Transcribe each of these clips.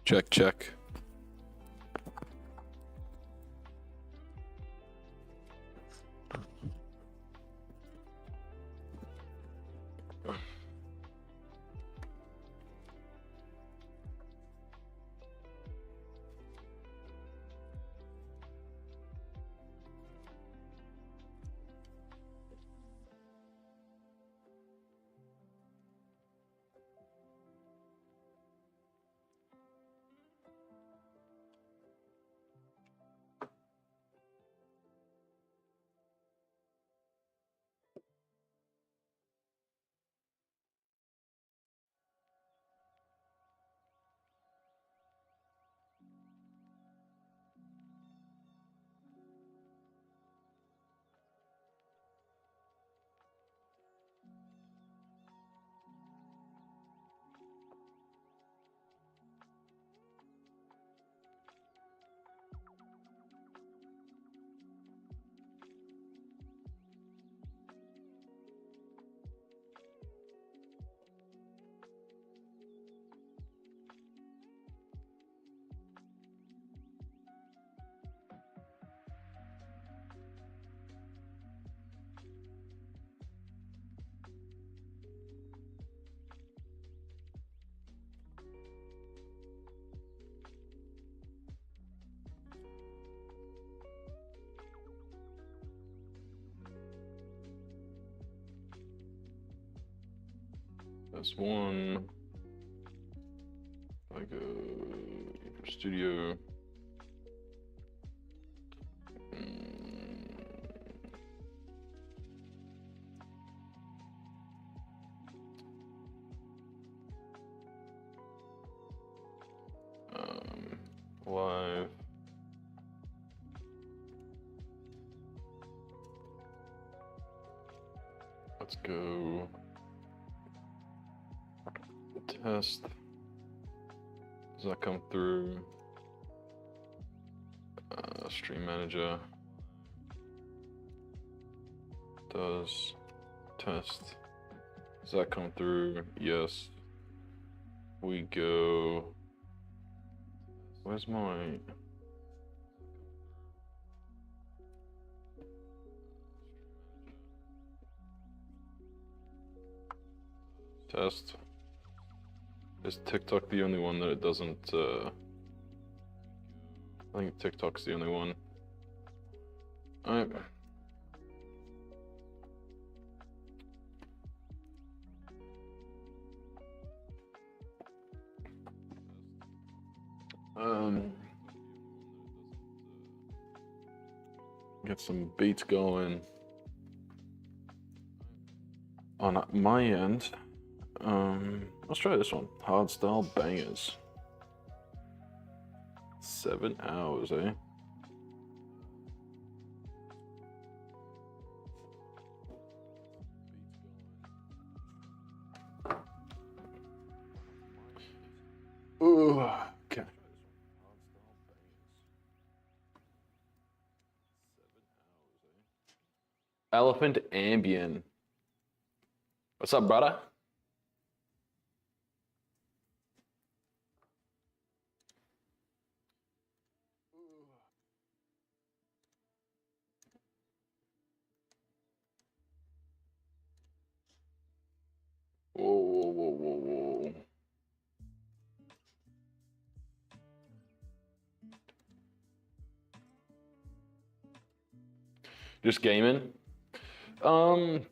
Check, check. That's one. I go for studio. Live. Let's go. Test. Does that come through? Stream manager. Does test. Does that come through? Yes. We go. Where's my? Test. Is TikTok the only one that it doesn't, I think TikTok's the only one. Alright. Get some beats going on my end. Let's try this one. Hardstyle bangers. 7 hours, eh? Ooh, okay. Elephant Ambient. What's up, brother? Whoa, whoa, whoa, whoa, whoa. Just gaming.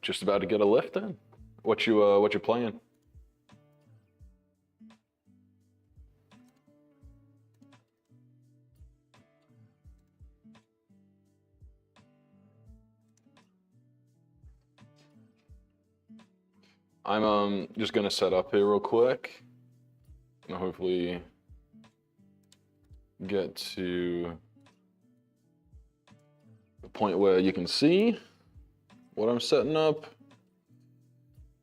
Just about to get a lift in. What you playing? I'm just gonna set up here real quick and hopefully get to the point where you can see what I'm setting up.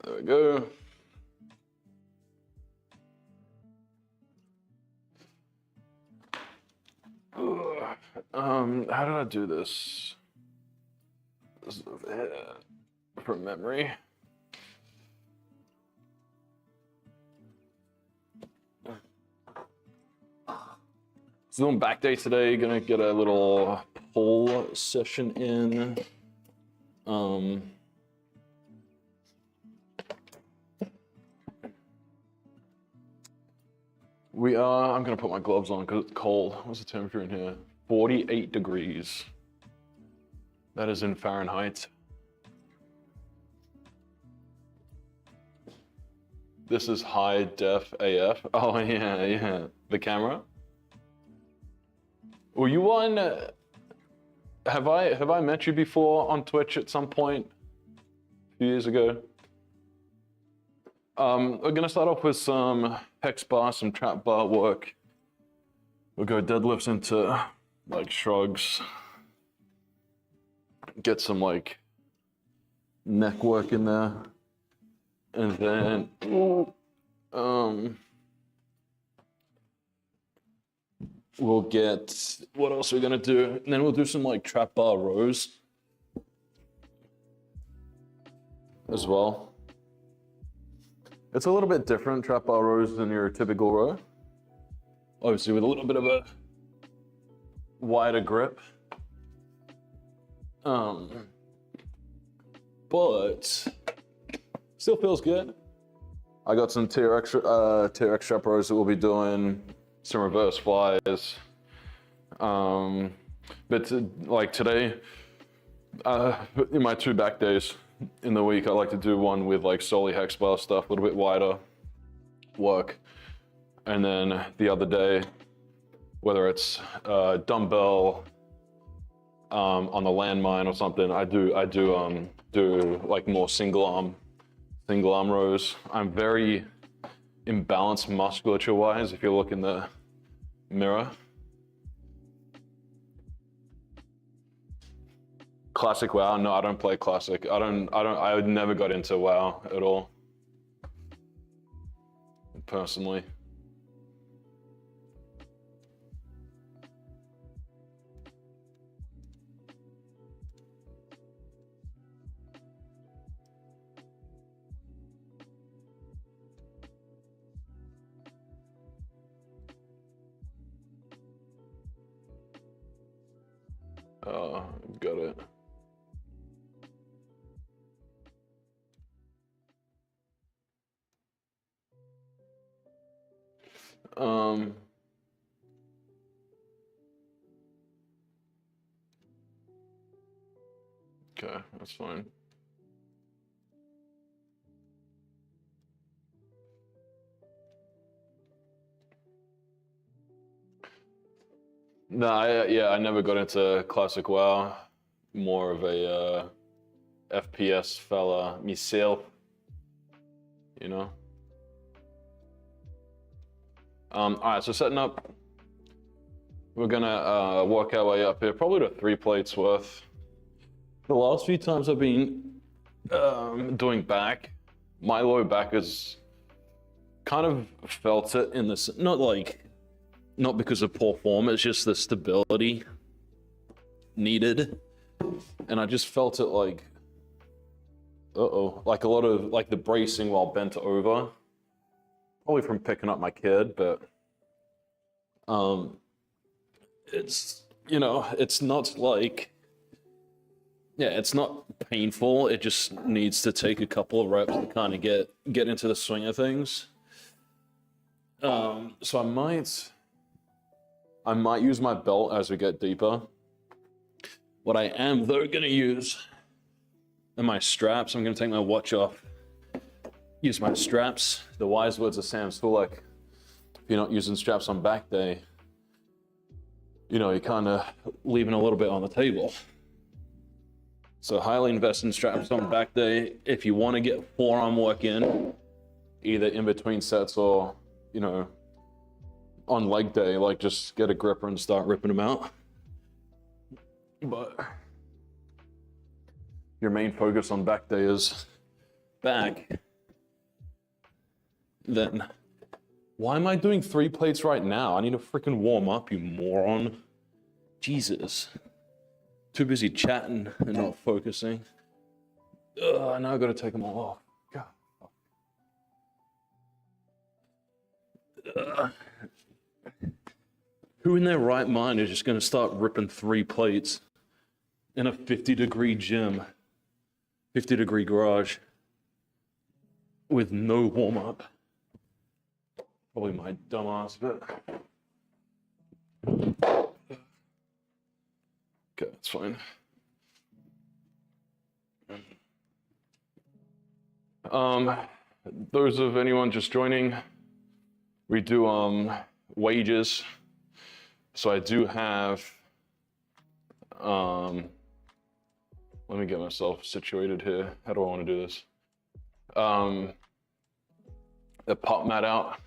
There we go. How did I do this? This is over here from memory. doing back day today. Gonna get a little pull session in. I'm gonna put my gloves on because it's cold. What's the temperature in here? 48 degrees. That is in Fahrenheit. This is high def AF. Oh yeah. The camera. Were you on? Have I met you before on Twitch at some point? A few years ago. We're gonna start off with some hex bar, some trap bar work. We'll go deadlifts into like shrugs. Get some like neck work in there. And then we'll get, what else are we gonna do? And then we'll do some like trap bar rows as well. It's a little bit different, trap bar rows, than your typical row. Obviously with a little bit of a wider grip. But still feels good. I got some TRX trap rows that we'll be doing, some reverse flies. Like today, in my 2 back days in the week, I like to do one with like solely hex bar stuff, a little bit wider work. And then the other day, whether it's dumbbell on the landmine or something, I do like more single arm rows. I'm very imbalanced musculature wise if you look in the mirror. Classic WoW? No, I don't play classic. I never got into WoW at all. Personally. Got it. Okay, that's fine. No, I never got into classic WoW. More of a FPS fella myself, you know. All right, so setting up. We're gonna work our way up here, probably to 3 plates worth. The last few times I've been doing back, my low back has kind of felt it in this, not because of poor form, it's just the stability needed. And I just felt it like, like a lot of like the bracing while bent over, probably from picking up my kid, but it's, you know, it's not like, yeah, it's not painful. It just needs to take a couple of reps to kind of get into the swing of things. So I might use my belt as we get deeper. What I am though gonna use are my straps. I'm gonna take my watch off, use my straps. The wise words of Sam Sulek: if you're not using straps on back day, you know, you're kind of leaving a little bit on the table. So highly invest in straps on back day if you want to get forearm work in, either in between sets or, you know, on leg day, like just get a gripper and start ripping them out. But your main focus on back day is back. Then why am I doing 3 plates right now? I need to freaking warm up, you moron. Jesus. Too busy chatting and not focusing. Ugh, now I've got to take them all off. God. Who in their right mind is just going to start ripping 3 plates in a 50-degree gym, 50-degree garage with no warm-up? Probably my dumb ass, but okay, that's fine. Those of anyone just joining, we do wages. So I do have, let me get myself situated here. How do I want to do this? A putt mat out,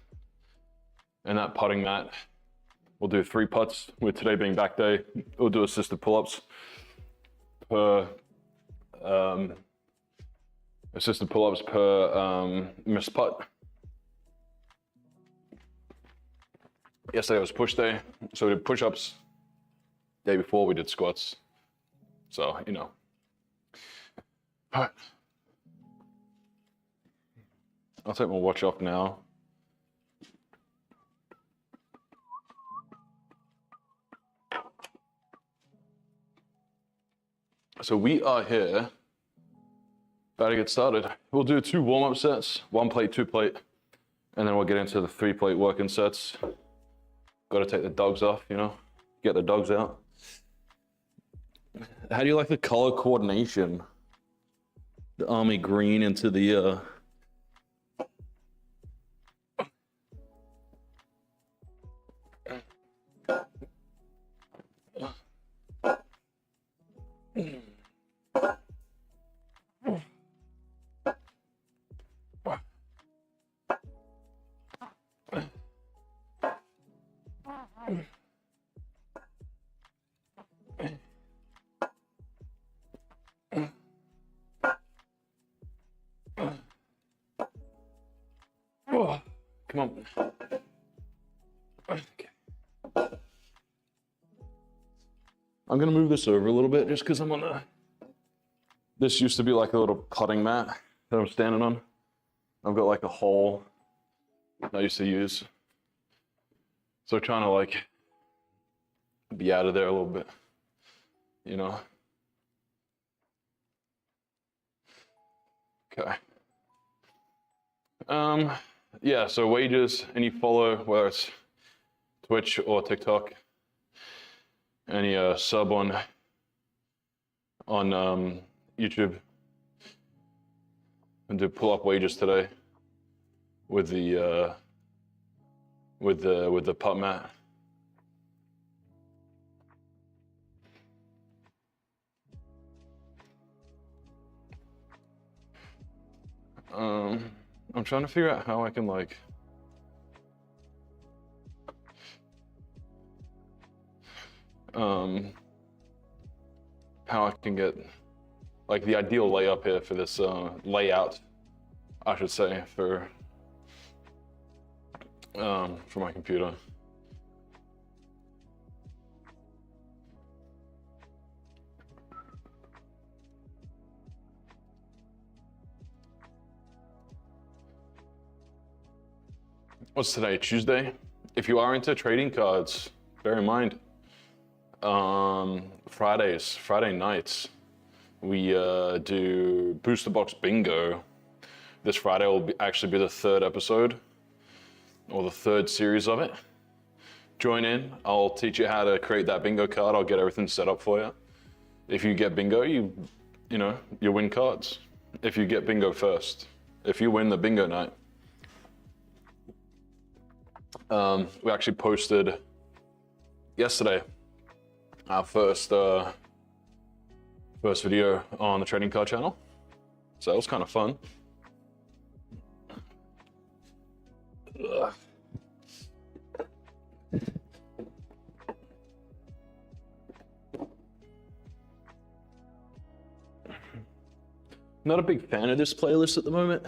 and that putting mat, we'll do 3 putts, with today being back day. We'll do assisted pull-ups per, missed putt. Yesterday was push day, so we did push-ups. Day before we did squats. So, you know. All right. I'll take my watch off now. So we are here, about to get started. We'll do 2 warm-up sets, 1 plate, 2 plate, and then we'll get into the 3 plate working sets. Got to take the dogs off, you know, get the dogs out. How do you like the color coordination? The army green into the come on. Okay. I'm gonna move this over a little bit just because I'm on a, this used to be like a little putting mat that I'm standing on. I've got like a hole I used to use. So trying to like be out of there a little bit, you know? Okay. Yeah, so wages, any follow, whether it's Twitch or TikTok, any sub on YouTube, and do pull-up wages today with the putt mat. I'm trying to figure out how I can like how I can get like the ideal layup here for this layout, I should say, for my computer. What's today, Tuesday? If you are into trading cards, bear in mind, Friday nights, we do Booster Box Bingo. This Friday will actually be the 3rd episode, or the 3rd series of it. Join in, I'll teach you how to create that bingo card. I'll get everything set up for you. If you get bingo, you win cards. If you get bingo first. If you win the bingo night. We actually posted yesterday our first video on the trading card channel, so it was kind of fun. Ugh. Not a big fan of this playlist at the moment.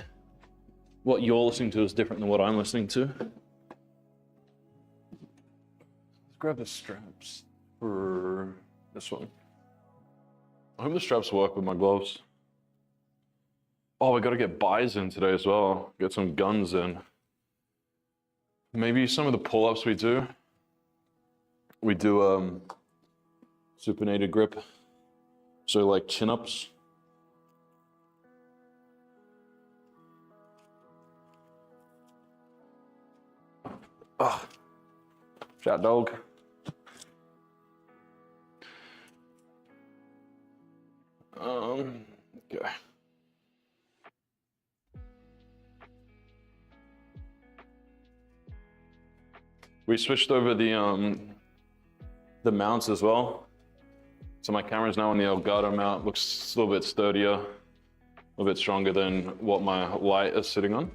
What you're listening to is different than what I'm listening to. Grab the straps for this one. I hope the straps work with my gloves. Oh, we gotta get buys in today as well. Get some guns in. Maybe some of the pull-ups we do. we do supinated grip, so like chin-ups. Oh, chat dog. Okay. We switched over the mounts as well. So my camera's now on the Elgato mount. Looks a little bit sturdier, a little bit stronger than what my light is sitting on.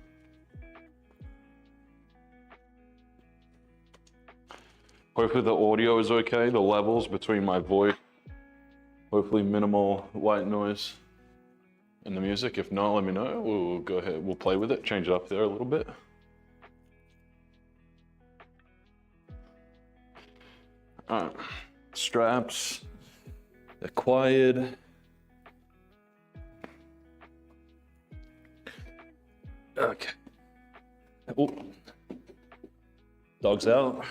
Hopefully the audio is okay, the levels between my voice. Hopefully minimal white noise in the music. If not, let me know. We'll go ahead, we'll play with it, change it up there a little bit. All right, straps acquired. Okay. Oh, dog's out.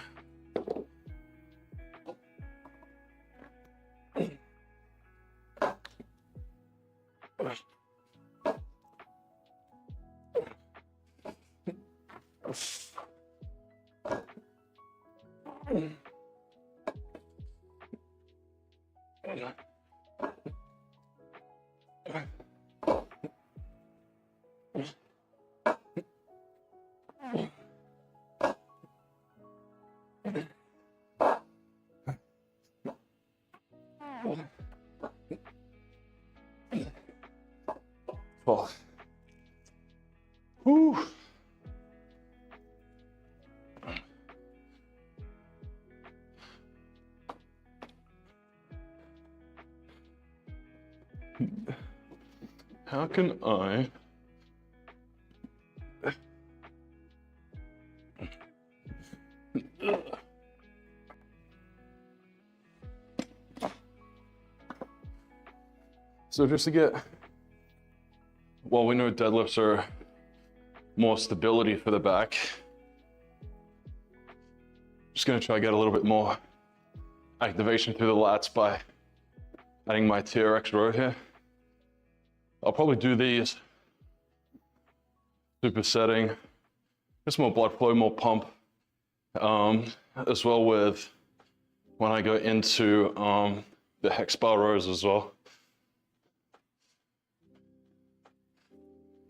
Oh. Whew. How can I so just to get, well, we know deadlifts are more stability for the back. Just gonna try to get a little bit more activation through the lats by adding my TRX row here. I'll probably do these supersetting, just more blood flow, more pump, as well with when I go into the hex bar rows as well.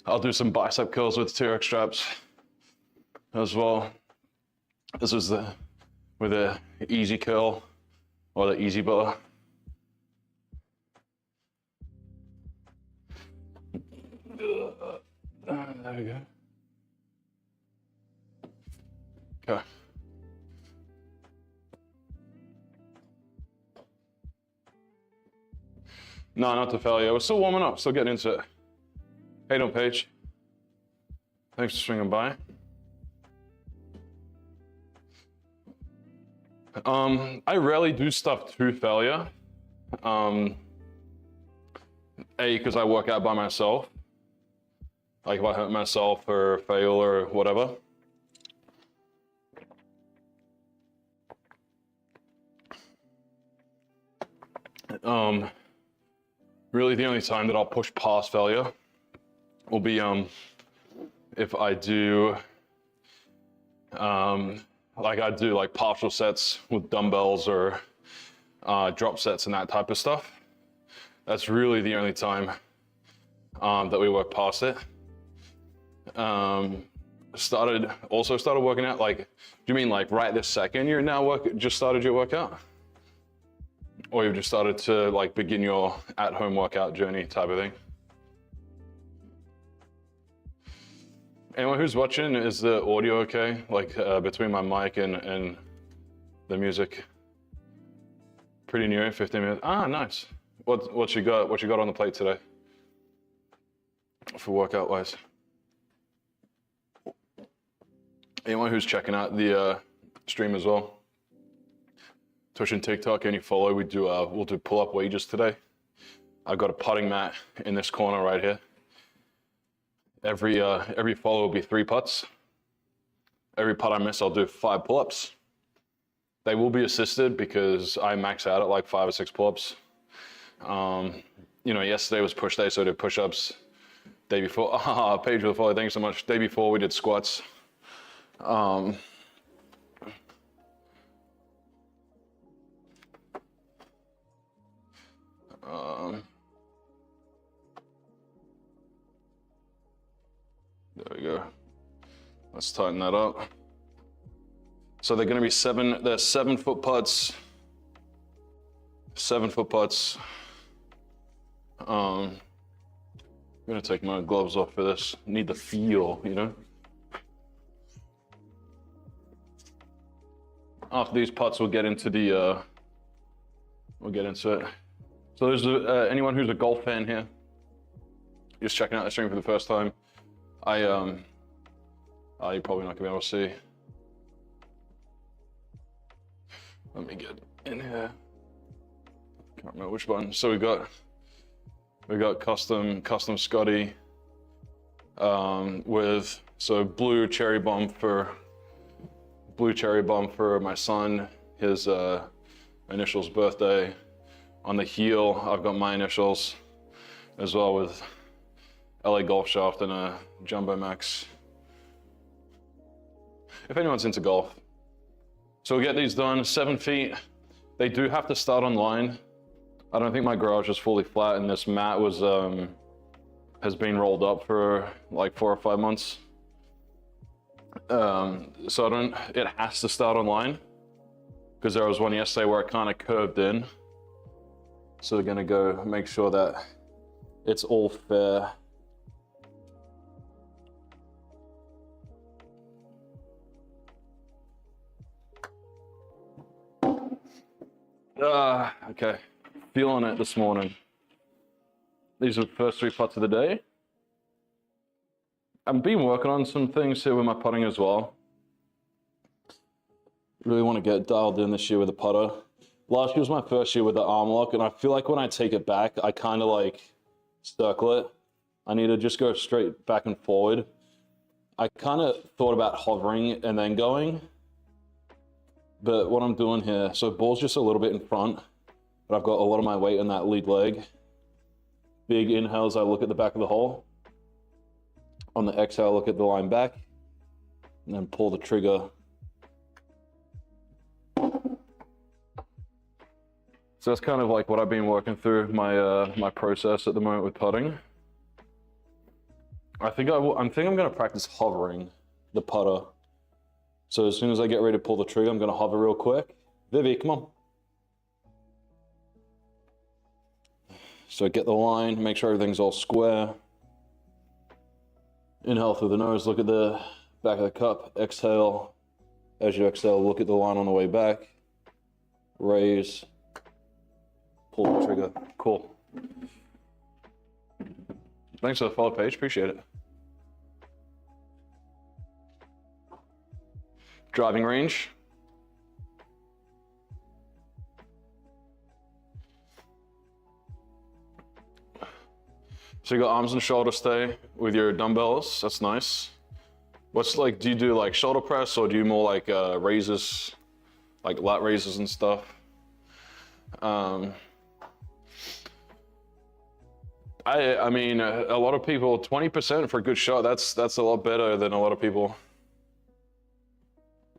I'll do some bicep curls with TRX straps as well. This is with the easy curl or the easy bar. There we go. Okay. No, not to failure. We're still warming up, still getting into it. Hey, don't Paige. Thanks for swinging by. I rarely do stuff to failure. A, because I work out by myself. Like if I hurt myself or fail or whatever. Really the only time that I'll push past failure will be if I do like I do like partial sets with dumbbells or drop sets and that type of stuff. That's really the only time that we work past it. Started working out, like, do you mean like right this second you're now just started your workout? Or you've just started to like begin your at-home workout journey type of thing? Anyone who's watching, is the audio okay? Like between my mic and the music? Pretty near 15 minutes. Ah, nice. What you got? What you got on the plate today? For workout wise. Anyone who's checking out the stream as well? Twitch and TikTok, any follow? We'll do pull-up wages today. I've got a putting mat in this corner right here. Every follow will be 3 putts. Every putt I miss, I'll do 5 pull-ups. They will be assisted because I max out at like 5 or 6 pull-ups. You know, yesterday was push day, so I did push-ups. Day before, Paige will follow, thank you so much. Day before we did squats. There we go. Let's tighten that up. So they're gonna be they're 7-foot putts. 7-foot putts. I'm gonna take my gloves off for this. Need the feel, you know? After these putts, we'll get into it. So there's anyone who's a golf fan here, just checking out the stream for the first time. You're probably not gonna be able to see. Let me get in here. Can't remember which one. So we got custom Scotty with blue cherry bomb for my son, his initials birthday. On the heel, I've got my initials as well with LA Golf Shaft and a Jumbo Max. If anyone's into golf. So we'll get these done, 7 feet. They do have to start on line. I don't think my garage is fully flat, and this mat has been rolled up for like 4 or 5 months. So it has to start on line, because there was one yesterday where it kind of curved in. So we're gonna go make sure that it's all fair. Okay, feeling it this morning. These are the first 3 putts of the day. I've been working on some things here with my putting as well. Really want to get dialed in this year with the putter. Last year was my first year with the arm lock, and I feel like when I take it back, I kind of like circle it. I need to just go straight back and forward. I kind of thought about hovering and then going, but what I'm doing here, so ball's just a little bit in front, but I've got a lot of my weight in that lead leg. Big inhales, I look at the back of the hole. On the exhale, look at the line back, and then pull the trigger. So that's kind of like what I've been working through my process at the moment with putting. I'm gonna practice hovering the putter. So as soon as I get ready to pull the trigger, I'm gonna hover real quick. Vivi, come on. So get the line, make sure everything's all square. Inhale through the nose, look at the back of the cup. Exhale. As you exhale, look at the line on the way back. Raise. Pull the trigger. Cool. Thanks for the follow, Paige. Appreciate it. Driving range. So you got arms and shoulder stay with your dumbbells. That's nice. What's like, do you do like shoulder press, or do you more like raises, like lat raises and stuff? I mean, a lot of people, 20% for a good shot, that's a lot better than a lot of people.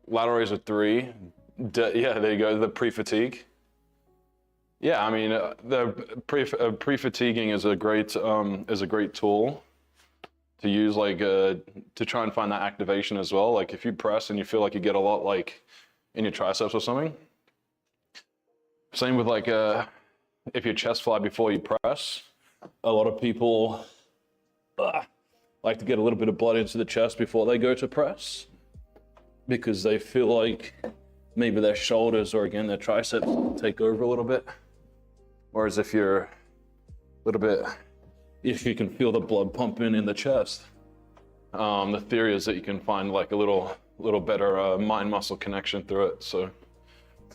Lateral raise at 3. Yeah, there you go, the pre-fatigue. Yeah, I mean, the pre-fatiguing is a great tool to use, like to try and find that activation as well. Like if you press and you feel like you get a lot like in your triceps or something. Same with like if you chest fly before you press. A lot of people like to get a little bit of blood into the chest before they go to press, because they feel like maybe their shoulders or again their triceps take over a little bit. Whereas if you can feel the blood pumping in the chest, the theory is that you can find like a little better mind muscle connection through it. So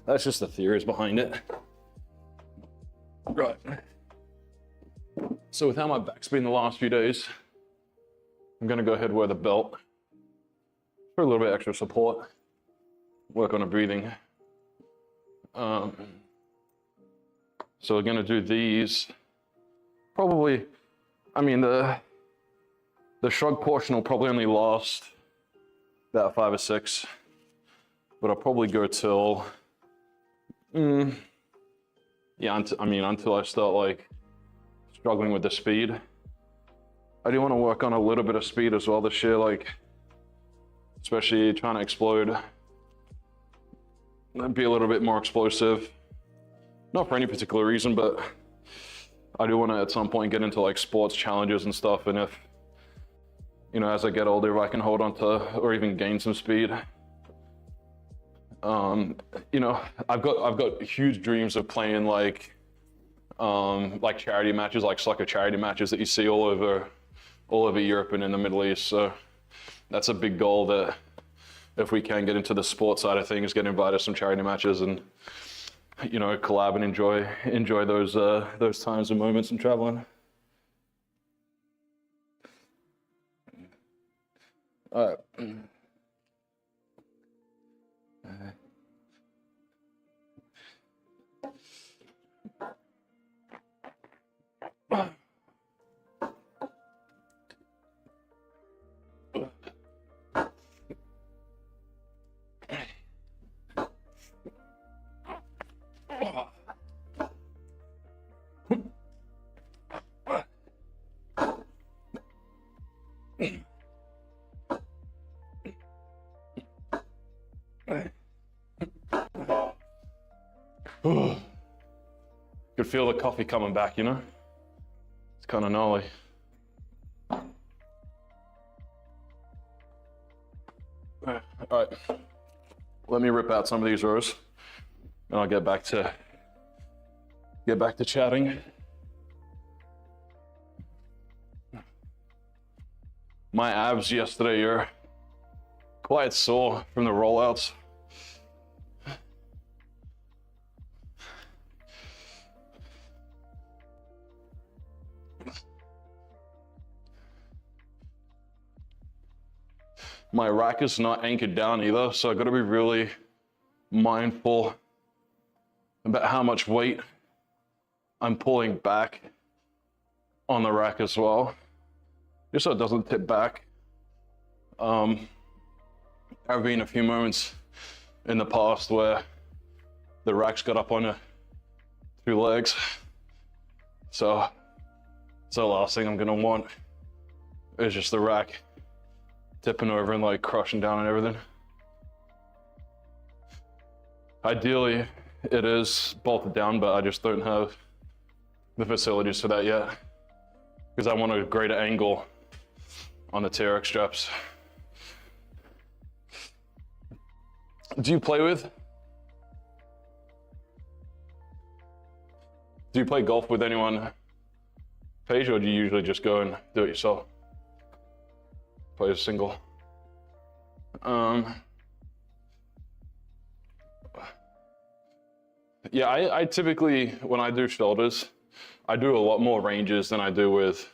that's just the theories behind it. Right. So with how my back's been the last few days, I'm gonna go ahead and wear the belt for a little bit extra support. Work on a breathing. So we're gonna do these. Probably, I mean, the shrug portion will probably only last about 5 or 6, but I'll probably go till, yeah, until I start like struggling with the speed. I do want to work on a little bit of speed as well this year, like, especially trying to explode. Be a little bit more explosive. Not for any particular reason, but I do want to at some point get into like sports challenges and stuff. And if, you know, as I get older, if I can hold on to or even gain some speed. You know, I've got huge dreams of playing like charity matches, like soccer charity matches that you see all over Europe and in the Middle East. So that's a big goal, that if we can get into the sports side of things, get invited to some charity matches and, you know, collab and enjoy those times and moments and traveling. All right. Could feel the coffee coming back, you know? It's kind of gnarly. All right, let me rip out some of these rows and I'll get back to chatting. My abs yesterday are quite sore from the rollouts. My rack is not anchored down either, so I've got to be really mindful about how much weight I'm pulling back on the rack as well, just so it doesn't tip back. There have been a few moments in the past where the rack's got up on 2 legs, so the last thing I'm gonna want is just the rack tipping over and like crushing down and everything. Ideally, it is bolted down, but I just don't have the facilities for that yet, because I want a greater angle on the TRX straps. Do you play golf with anyone, Paige, or do you usually just go and do it yourself? Play a single. Yeah, I typically, when I do shoulders, I do a lot more ranges than I do with,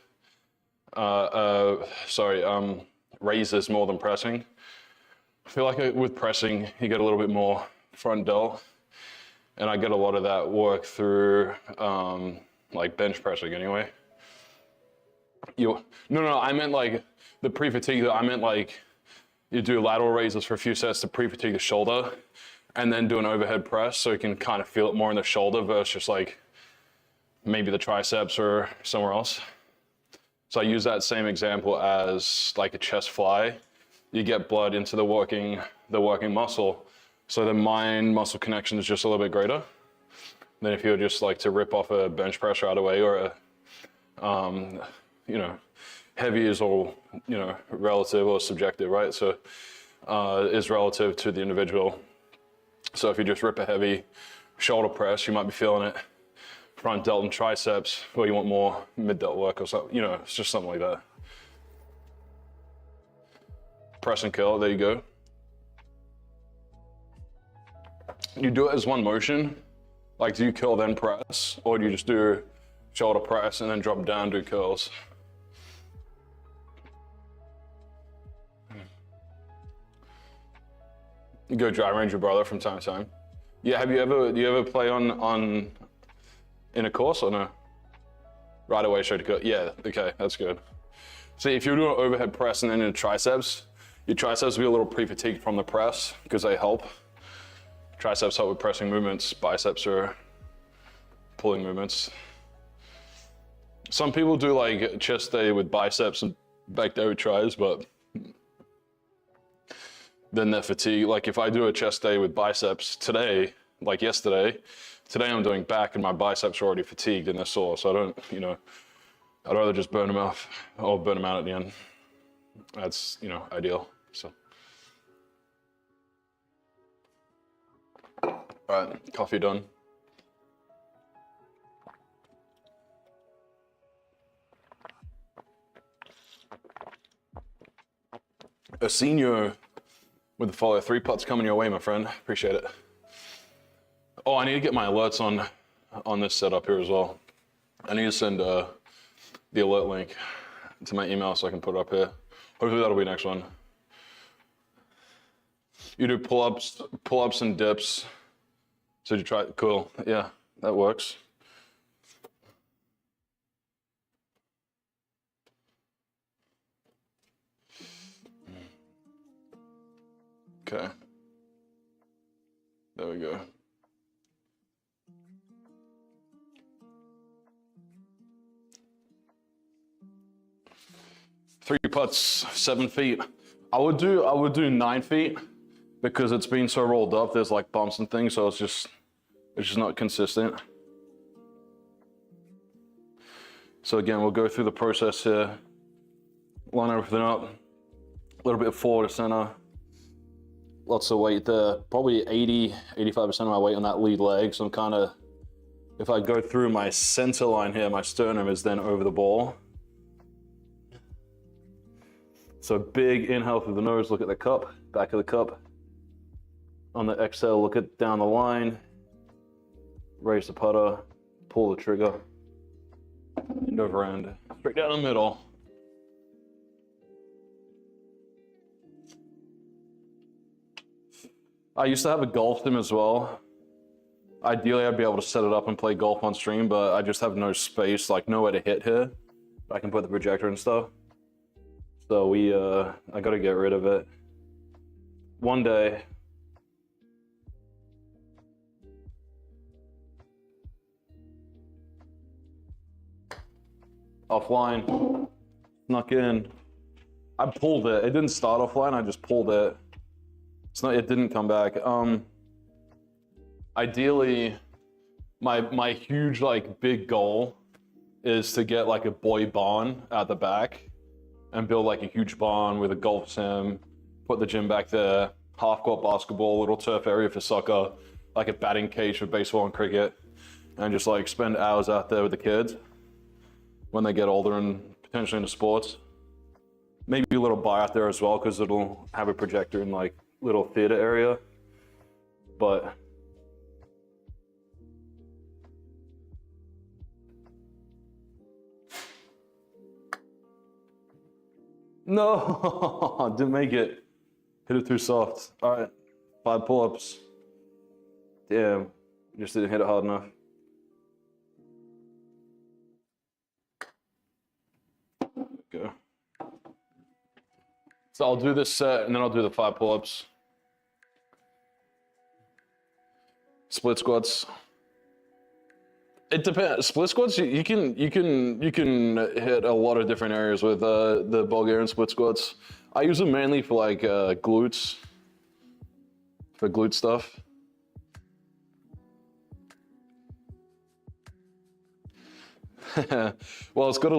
raises more than pressing. I feel like with pressing, you get a little bit more front delt, and I get a lot of that work through like bench pressing anyway. No, I meant like the pre-fatigue, I meant like you do lateral raises for a few sets to pre-fatigue the shoulder and then do an overhead press so you can kind of feel it more in the shoulder versus just like maybe the triceps or somewhere else. So I use that same example as like a chest fly. You get blood into the working muscle, so the mind muscle connection is just a little bit greater than if you were just like to rip off a bench press right away, or a you know, heavy is all, you know, relative or subjective, right? So is relative to the individual. So if you just rip a heavy shoulder press, you might be feeling it front delt and triceps, or you want more mid delt work or something, you know, it's just something like that. Press and curl, there you go. You do it as one motion, like do you curl then press, or do you just do shoulder press and then drop down, do curls? You go dry range your brother from time to time. Yeah, do you ever play on in a course or no? Right away, straight to cut. Yeah, okay, that's good. See, if you're doing an overhead press and then your triceps will be a little pre-fatigued from the press because they help. Triceps help with pressing movements, biceps are pulling movements. Some people do like chest day with biceps and back day with tris, but then they're fatigued. Like if I do a chest day with biceps today, like yesterday, today I'm doing back and my biceps are already fatigued and they're sore. So I don't, I'd rather just burn them off or burn them out at the end. That's, ideal, so. All right, coffee done. A senior with the follow. 3 putts coming your way, my friend. Appreciate it. Oh, I need to get my alerts on this setup here as well. I need to send the alert link to my email so I can put it up here. Hopefully that'll be next one. You do pull-ups and dips. So you try, cool, yeah, that works. Okay, there we go. Three putts, 7 feet. I would do 9 feet because it's been so rolled up. There's like bumps and things, so it's just not consistent. So again, we'll go through the process here. Line everything up. A little bit forward to center. Lots of weight there. Probably 85% of my weight on that lead leg. So I'm kind of, if I go through my center line here, my sternum is then over the ball. So big inhale through the nose, look at the cup, back of the cup. On the exhale, look at down the line, raise the putter, pull the trigger, end over end, straight down the middle. I used to have a golf sim as well. Ideally, I'd be able to set it up and play golf on stream, but I just have no space, like nowhere to hit here. I can put the projector and stuff. So I gotta get rid of it. One day. Offline, snuck in. I pulled it. It didn't start offline, I just pulled it. It didn't come back. Ideally, my huge big goal is to get like a boy barn at the back and build like a huge barn with a golf sim, put the gym back there, half court basketball, little turf area for soccer, like a batting cage for baseball and cricket, and just like spend hours out there with the kids when they get older and potentially into sports. Maybe a little bar out there as well, because it'll have a projector in like little theater area. But no, didn't make it. Hit it too soft. All right, 5 pull-ups. Damn, just didn't hit it hard enough. Go. So I'll do this set and then I'll do the 5 pull-ups. Split squats. It depends. Split squats, you can hit a lot of different areas with the Bulgarian split squats. I use them mainly for like glutes, for glute stuff. Well, it's got a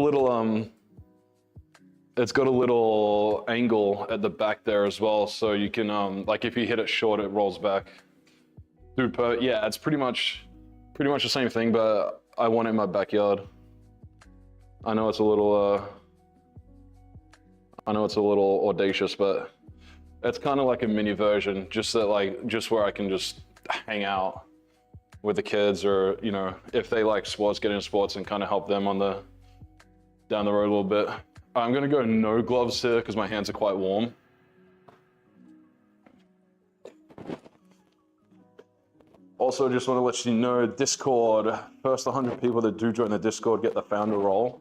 little angle at the back there as well, so you can like if you hit it short, it rolls back. Dude, yeah, it's pretty much the same thing, but I want it in my backyard. I know it's a little audacious, but it's kind of like a mini version, just where I can just hang out with the kids, or if they like sports, get into sports and kind of help them down the road a little bit. I'm gonna go no gloves here because my hands are quite warm. Also, just want to let you know, Discord, first 100 people that do join the Discord get the founder role.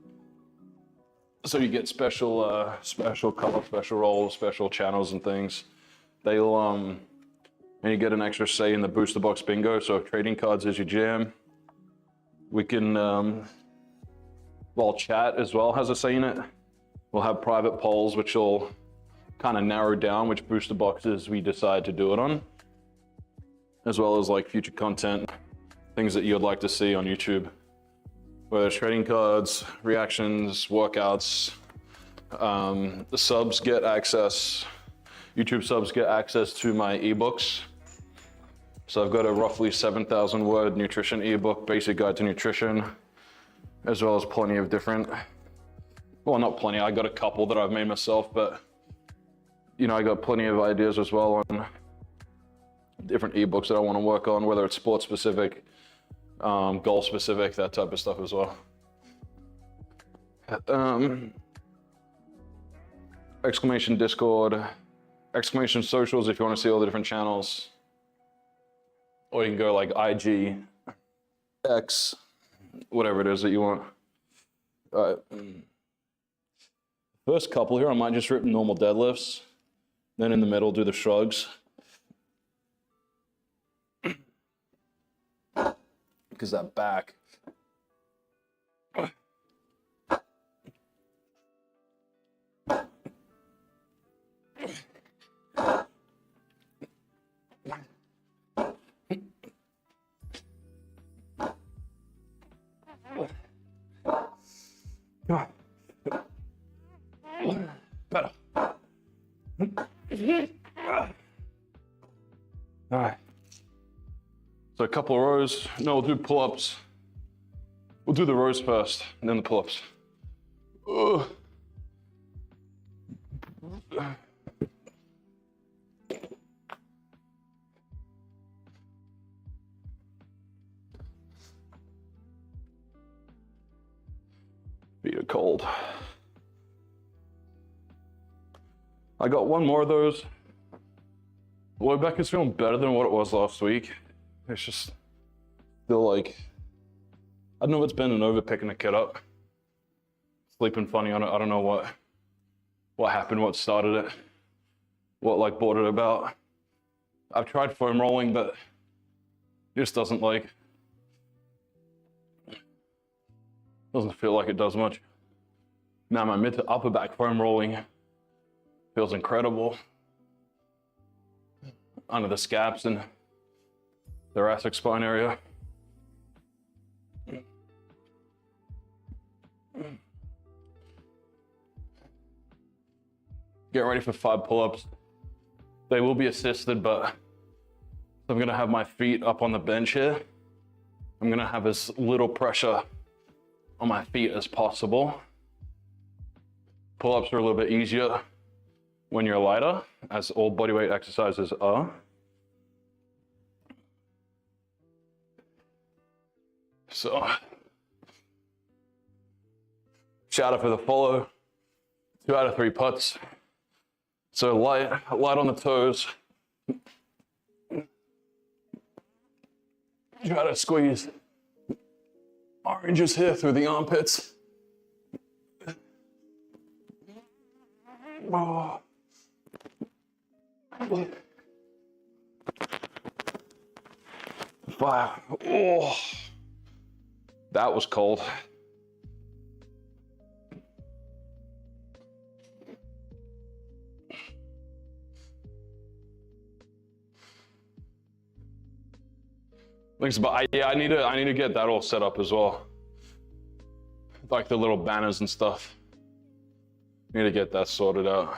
So you get special color, special roles, special channels and things. They'll, and you get an extra say in the booster box bingo. So if trading cards is your jam, we can, well, chat as well has a say in it. We'll have private polls, which will kind of narrow down which booster boxes we decide to do it on, as well as like future content, things that you'd like to see on YouTube, whether it's trading cards, reactions, workouts. The subs get access, YouTube subs get access to my ebooks. So I've got a roughly 7,000 word nutrition ebook, basic guide to nutrition, as well as plenty of different, well, not plenty, I got a couple that I've made myself, but you know, I got plenty of ideas as well on different ebooks that I want to work on, whether it's sports specific, goal specific, that type of stuff as well. Exclamation Discord, exclamation socials if you want to see all the different channels. Or you can go like IG, X, whatever it is that you want. All right. First couple here, I might just rip normal deadlifts. Then in the middle, do the shrugs. Because that back. Better. All right. So a couple of rows. No, we'll do pull-ups. We'll do the rows first, and then the pull-ups. Feet are cold. I got one more of those. Low back is feeling better than what it was last week. It's just still like, I don't know what's bending over picking the kid up. Sleeping funny on it. I don't know what happened, what started it, what like brought it about. I've tried foam rolling, but it just doesn't feel like it does much. Now my mid to upper back foam rolling feels incredible. Under the scaps and thoracic spine area. Get ready for 5 pull-ups. They will be assisted, but I'm gonna have my feet up on the bench here. I'm gonna have as little pressure on my feet as possible. Pull-ups are a little bit easier when you're lighter, as all bodyweight exercises are. So, shout out for the follow. 2 out of 3 putts. So light on the toes. Try to squeeze oranges here through the armpits. Oh. Wow. Oh. That was cold. Thanks, but I need to get that all set up as well. Like the little banners and stuff. Need to get that sorted out.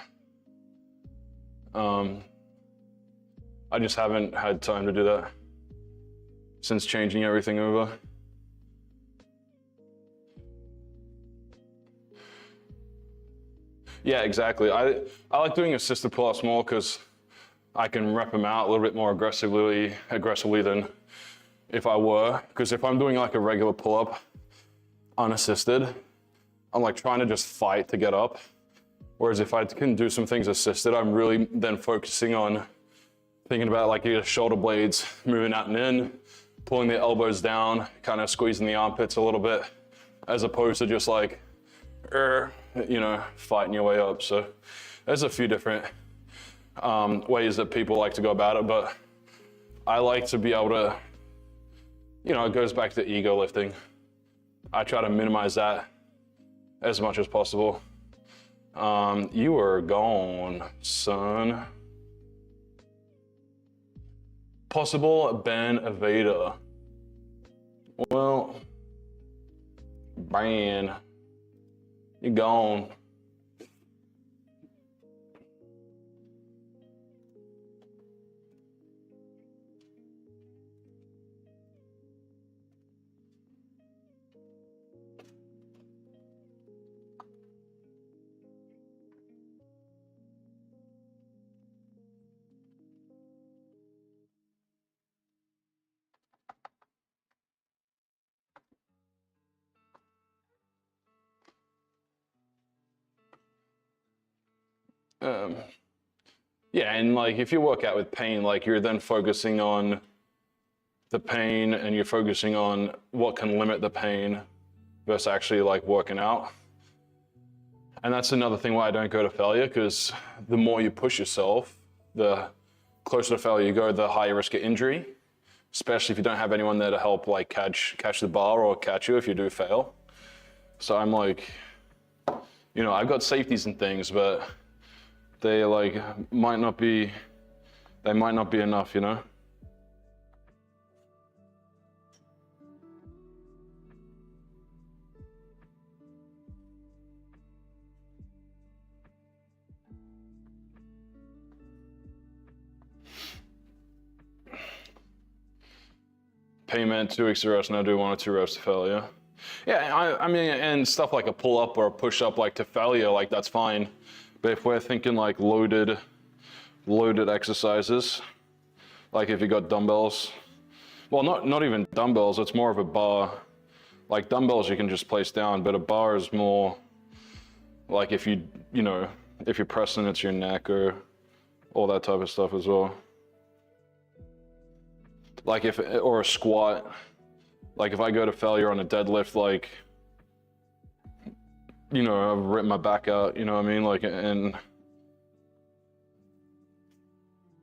I just haven't had time to do that since changing everything over. Yeah, exactly. I like doing assisted pull-ups more because I can rep them out a little bit more aggressively than if I were. Because if I'm doing like a regular pull-up unassisted, I'm like trying to just fight to get up. Whereas if I can do some things assisted, I'm really then focusing on Thinking about like your shoulder blades moving out and in, pulling the elbows down, kind of squeezing the armpits a little bit, as opposed to just like, you know, fighting your way up. So there's a few different ways that people like to go about it, but I like to be able to, you know, it goes back to ego lifting. I try to minimize that as much as possible. You are gone, son. Possible ban evader. Well, ban. You're gone. Yeah, and like if you work out with pain, like you're then focusing on the pain and you're focusing on what can limit the pain versus actually like working out. And that's another thing why I don't go to failure, because the more you push yourself, the closer to failure you go, the higher risk of injury, especially if you don't have anyone there to help like catch the bar or catch you if you do fail. So I'm like, you know, I've got safeties and things, but they like might not be enough, you know? Payment, 2 weeks of rest, and I do 1 or 2 reps to failure. Yeah, I mean, and stuff like a pull-up or a push-up like to failure, like that's fine. But if we're thinking like loaded exercises, like if you got dumbbells, well, not even dumbbells, it's more of a bar. Like dumbbells you can just place down, but a bar is more like if you know, if you're pressing it's your neck or all that type of stuff as well. Like or a squat, like if I go to failure on a deadlift, like, you know, I've ripped my back out, you know what I mean? Like, and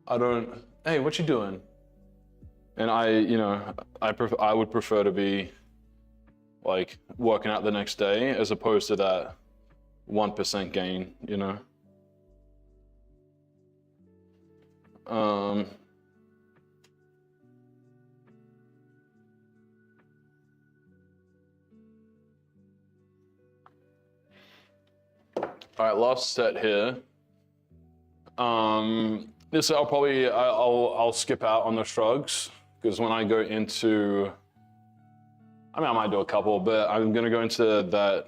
I don't, hey, what you doing? And you know, I would prefer to be like working out the next day as opposed to that 1% gain, you know? All right, last set here. This I'll skip out on the shrugs because when I go into, I mean, I might do a couple, but I'm gonna go into that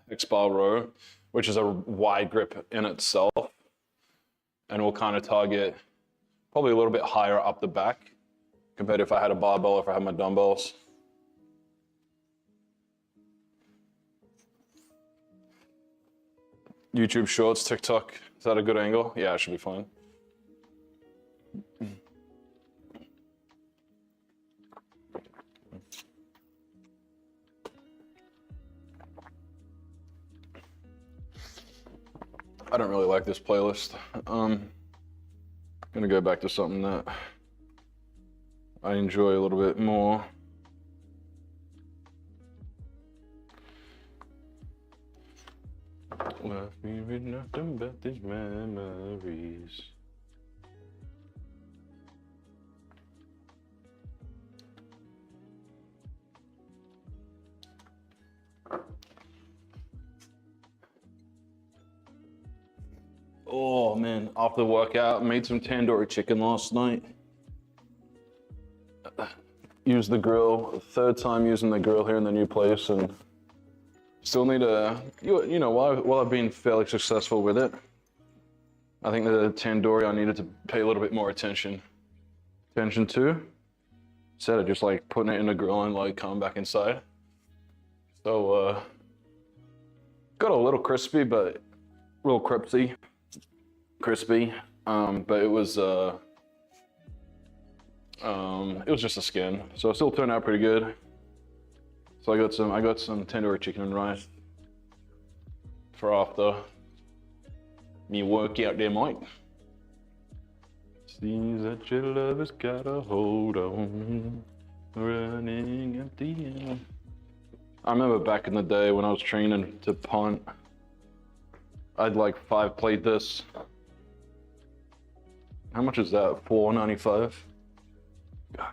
X-bar row, which is a wide grip in itself, and we'll kind of target probably a little bit higher up the back compared to if I had a barbell or if I had my dumbbells. YouTube Shorts, TikTok, is that a good angle? Yeah, it should be fine. I don't really like this playlist. Gonna go back to something that I enjoy a little bit more. Left me with nothing but these memories. Oh man, after the workout, made some tandoori chicken last night. Used the grill, third time using the grill here in the new place, and still need you know, while I've been fairly successful with it, I think the tandoori I needed to pay a little bit more attention to, instead of just like putting it in the grill and like coming back inside. So, got a little crispy, but real crispy, but it was It was just a skin, so it still turned out pretty good. So I got some tandoori chicken and rice for after me workout there, mate. Seems that your love has got a hold on, running at the end. I remember back in the day when I was training to punt, I'd like 5-plate this. How much is that? $4.95. I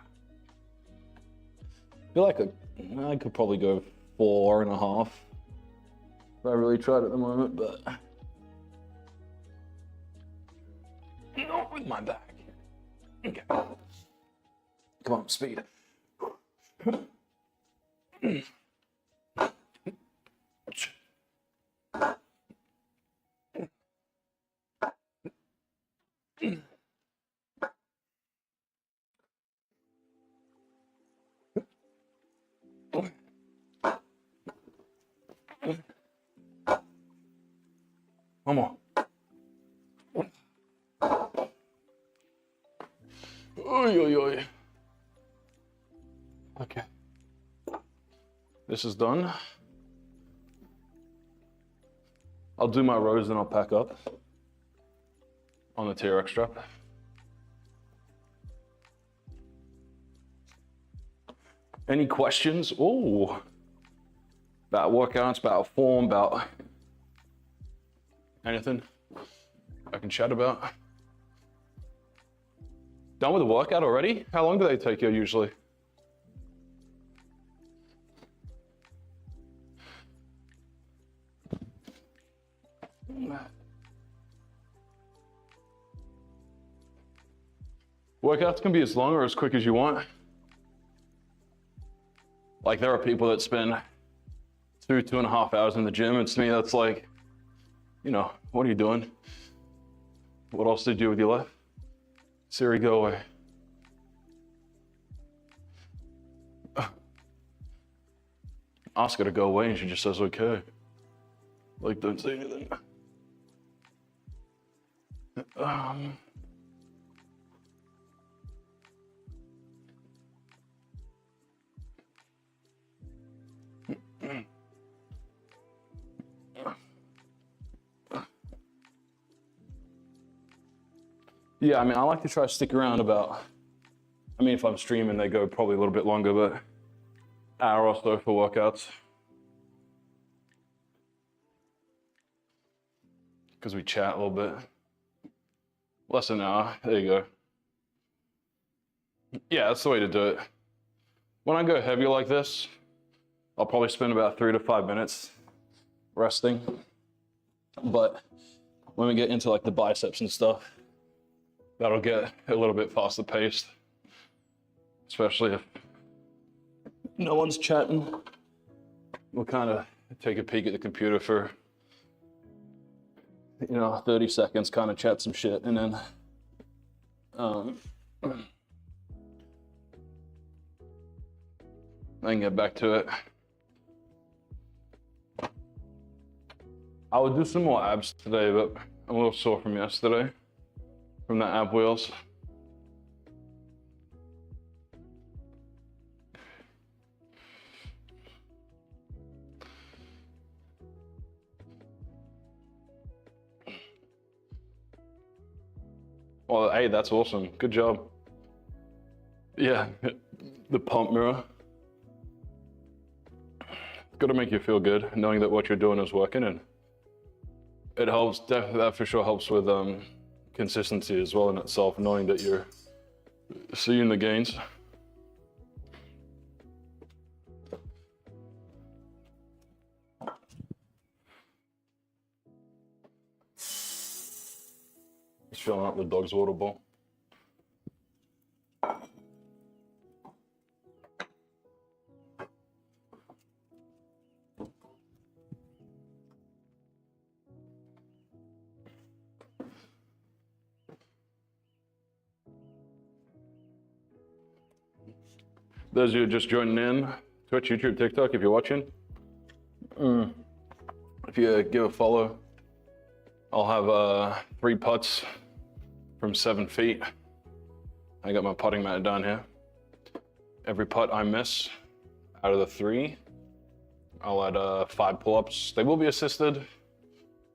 feel like I could probably go 4.5 if I really tried at the moment, but not with my back. Okay. Come on, speed. One more. Oy, oy, oy. Okay. This is done. I'll do my rows, then I'll pack up on the TRX strap. Any questions? Oh, about workouts, about form, about anything I can chat about? Done with the workout already? How long do they take you usually? Workouts can be as long or as quick as you want. Like there are people that spend 2.5 hours in the gym, and to me that's like, you know, what are you doing? What else do you do with your life? Siri, go away. Ask her to go away and she just says, okay. Like, don't say anything. Yeah, I mean, I like to try to stick around about, I mean, if I'm streaming, they go probably a little bit longer, but hour or so for workouts. Because we chat a little bit. Less than an hour, there you go. Yeah, that's the way to do it. When I go heavy like this, I'll probably spend about 3 to 5 minutes resting. But when we get into like the biceps and stuff, that'll get a little bit faster paced, especially if no one's chatting. We'll kind of take a peek at the computer for, 30 seconds, kind of chat some shit, and then I can get back to it. I would do some more abs today, but I'm a little sore from yesterday, from the ab wheels. Well, hey, that's awesome. Good job. Yeah, the pump mirror. Got to make you feel good, knowing that what you're doing is working, and it helps. That for sure helps with consistency as well in itself, knowing that you're seeing the gains. Just filling up the dog's water bowl. Those of you just joining in, Twitch, YouTube, TikTok, if you're watching, if you give a follow, I'll have 3 putts from 7 feet I got my putting mat down here. Every putt I miss out of the 3, I'll add 5 pull-ups. They will be assisted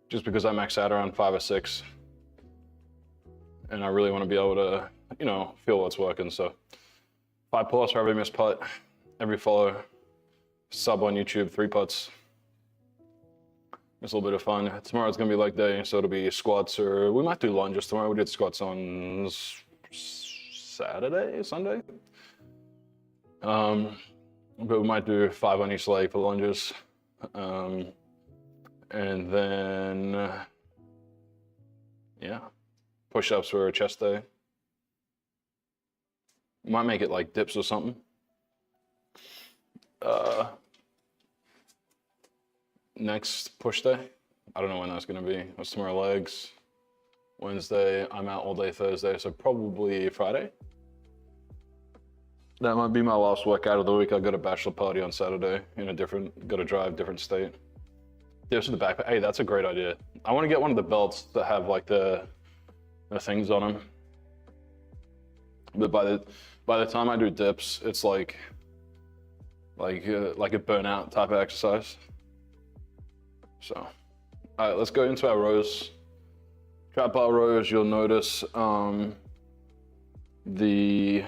just because I max out around 5 or 6. And I really want to be able to, you know, feel what's working. So 5 pull-ups for every missed putt, every follow, sub on YouTube, 3 putts. It's a little bit of fun. Tomorrow's gonna be leg day, so it'll be squats, or we might do lunges tomorrow. We did squats on Saturday, Sunday. But we might do 5 on each leg for lunges. And then, yeah, push-ups for a chest day. Might make it like dips or something. Next push day, I don't know when that's gonna be. That's tomorrow legs. Wednesday, I'm out all day Thursday, so probably Friday. That might be my last workout of the week. I got a bachelor party on Saturday in gotta drive, different state. Dips in the backpack. Hey, that's a great idea. I wanna get one of the belts that have like the things on them. But by the time I do dips, it's like a burnout type of exercise. So, all right, let's go into our rows. Trap bar rows, you'll notice the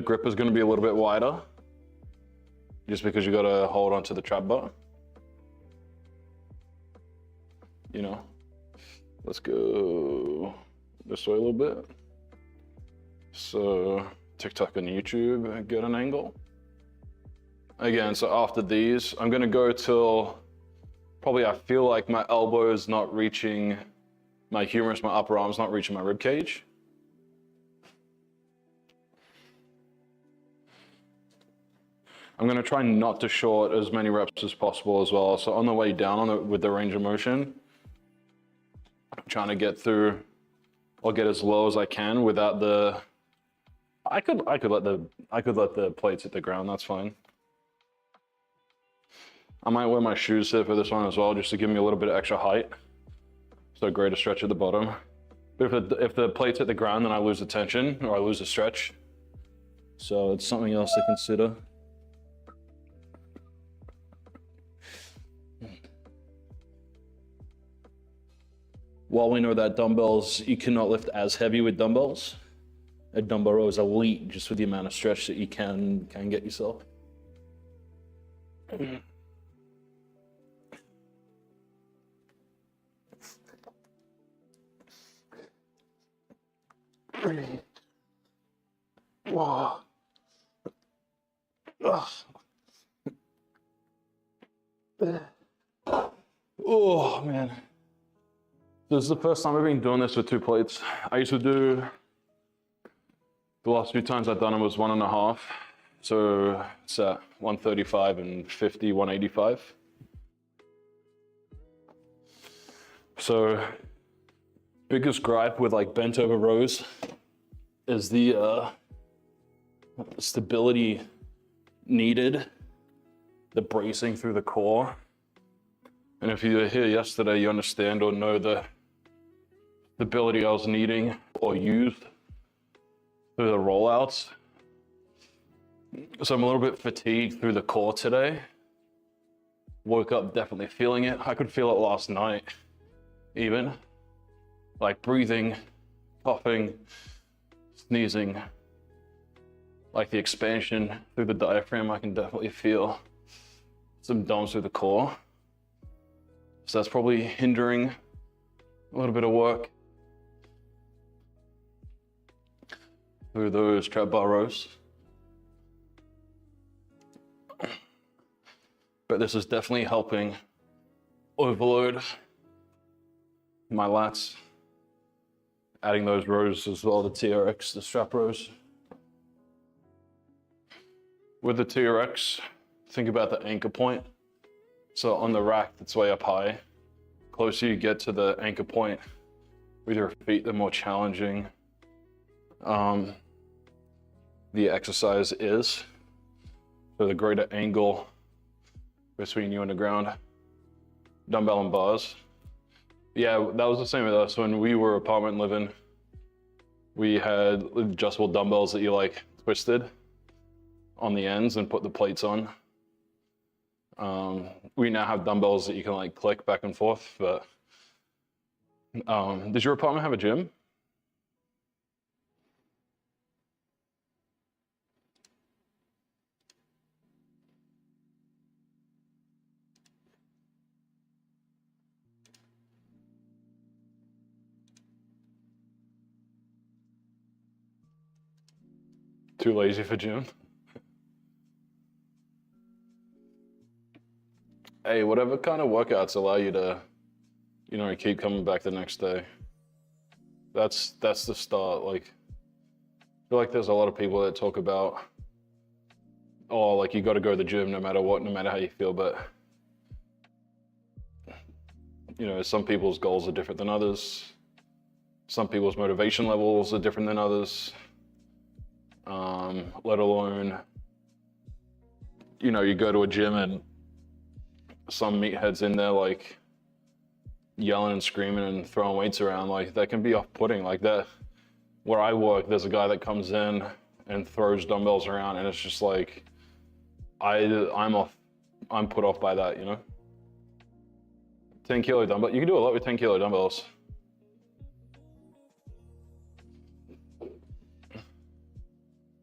grip is gonna be a little bit wider just because you gotta hold onto the trap bar. You know, let's go this way a little bit. So, TikTok and YouTube, get an angle. Again, so after these, I'm gonna go till probably I feel like my elbow is not reaching my humerus, my upper arm's not reaching my rib cage. I'm gonna try not to short as many reps as possible as well. So on the way down with the range of motion, I'm trying to get through or get as low as I can without the. I could let the plates hit the ground. That's fine. I might wear my shoes here for this one as well, just to give me a little bit of extra height. So greater stretch at the bottom. But if the plates hit the ground, then I lose the tension or I lose the stretch. So it's something else to consider. While we know that dumbbells, you cannot lift as heavy with dumbbells. A dumbbell row is elite just with the amount of stretch that you can get yourself. Whoa. Oh man. This is the first time I've been doing this with 2 plates. I used to do, the last few times I've done it was 1.5. So it's at 135 and 50, 185. So biggest gripe with like bent over rows is the stability needed, the bracing through the core. And if you were here yesterday, you understand or know the stability I was needing or used through the rollouts. So I'm a little bit fatigued through the core today. Woke up definitely feeling it. I could feel it last night even. Like breathing, coughing, sneezing. Like the expansion through the diaphragm, I can definitely feel some DOMs through the core. So that's probably hindering a little bit of work through those trap bar rows. But this is definitely helping overload my lats. Adding those rows as well, the TRX, the strap rows. With the TRX, think about the anchor point. So on the rack that's way up high, closer you get to the anchor point with your feet, the more challenging the exercise is. So the greater angle between you and the ground. Dumbbell and bars. Yeah, that was the same with us when we were apartment living. We had adjustable dumbbells that you like twisted on the ends and put the plates on. We now have dumbbells that you can like click back and forth, but does your apartment have a gym? Too lazy for gym? Hey, whatever kind of workouts allow you to, you know, keep coming back the next day. That's the start. Like, I feel like there's a lot of people that talk about, oh, like you got to go to the gym no matter what, no matter how you feel. But, you know, some people's goals are different than others. Some people's motivation levels are different than others. Let alone, you know, you go to a gym and some meatheads in there like yelling and screaming and throwing weights around. Like that can be off-putting. Like that, where I work, there's a guy that comes in and throws dumbbells around, and it's just like, I'm put off by that, you know? 10 kilo dumbbell, you can do a lot with 10 kilo dumbbells.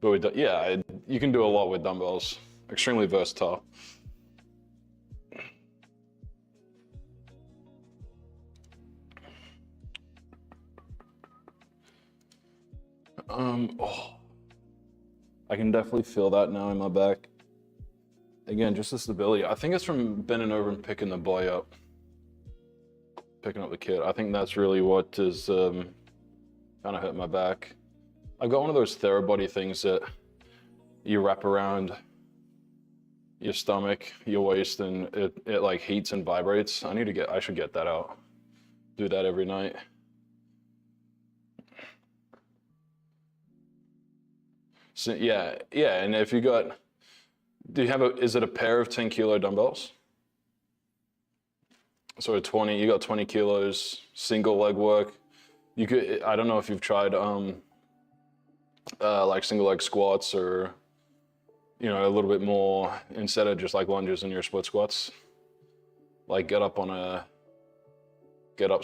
But yeah, you can do a lot with dumbbells. Extremely versatile. Oh, I can definitely feel that now in my back. Again, just the stability. I think it's from bending over and picking the boy up. Picking up the kid. I think that's really what is kind of hurt my back. I've got one of those TheraBody things that you wrap around your stomach, your waist, and it like heats and vibrates. I should get that out. Do that every night. So yeah, and if you got, is it a pair of 10 kilo dumbbells? So you got 20 kilos, single leg work. You could, I don't know if you've tried like single leg squats or, you know, a little bit more, instead of just like lunges in your split squats, like get up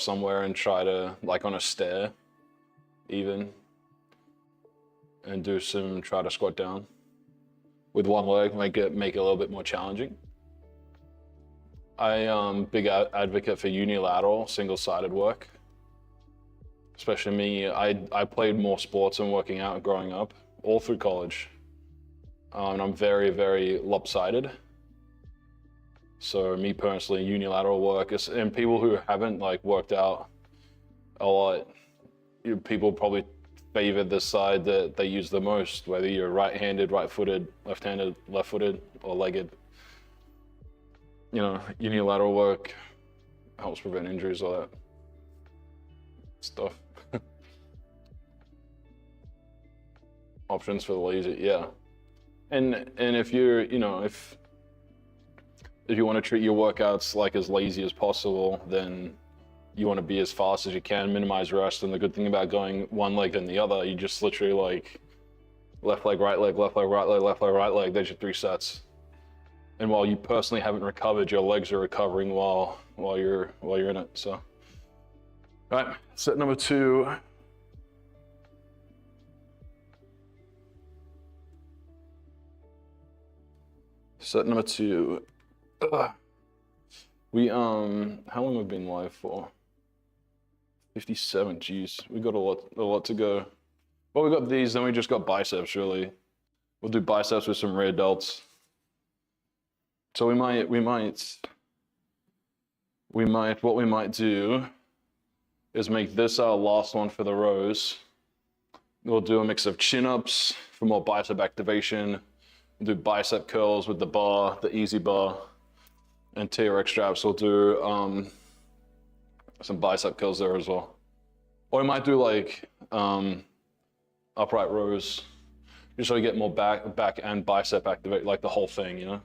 somewhere and try to, like on a stair even, and try to squat down with one leg, make it a little bit more challenging. I am big advocate for unilateral, single-sided work. Especially me, I played more sports and working out growing up, all through college. And I'm very, very lopsided. So me personally, unilateral work, and people who haven't like worked out a lot, people probably favor the side that they use the most, whether you're right-handed, right-footed, left-handed, left-footed, or legged. You know, unilateral work helps prevent injuries, all that stuff. Options for the lazy, yeah. And if you're, you know, if you want to treat your workouts like as lazy as possible, then you want to be as fast as you can, minimize rest. And the good thing about going one leg then the other, you just literally like left leg, right leg, left leg, right leg, left leg, right leg. There's your 3 sets. And while you personally haven't recovered, your legs are recovering while you're in it. So, all right, set number 2. Set number 2. We how long have we been live for? 57. Geez, we got a lot to go. Well, we got these, then we just got biceps. Really, we'll do biceps with some rear delts. So what we might do is make this our last one for the rows. We'll do a mix of chin-ups for more bicep activation. We'll do bicep curls with the bar, the easy bar, and TRX straps. We'll do some bicep curls there as well. Or we might do like upright rows, just so you get more back and bicep activate, like the whole thing, you know?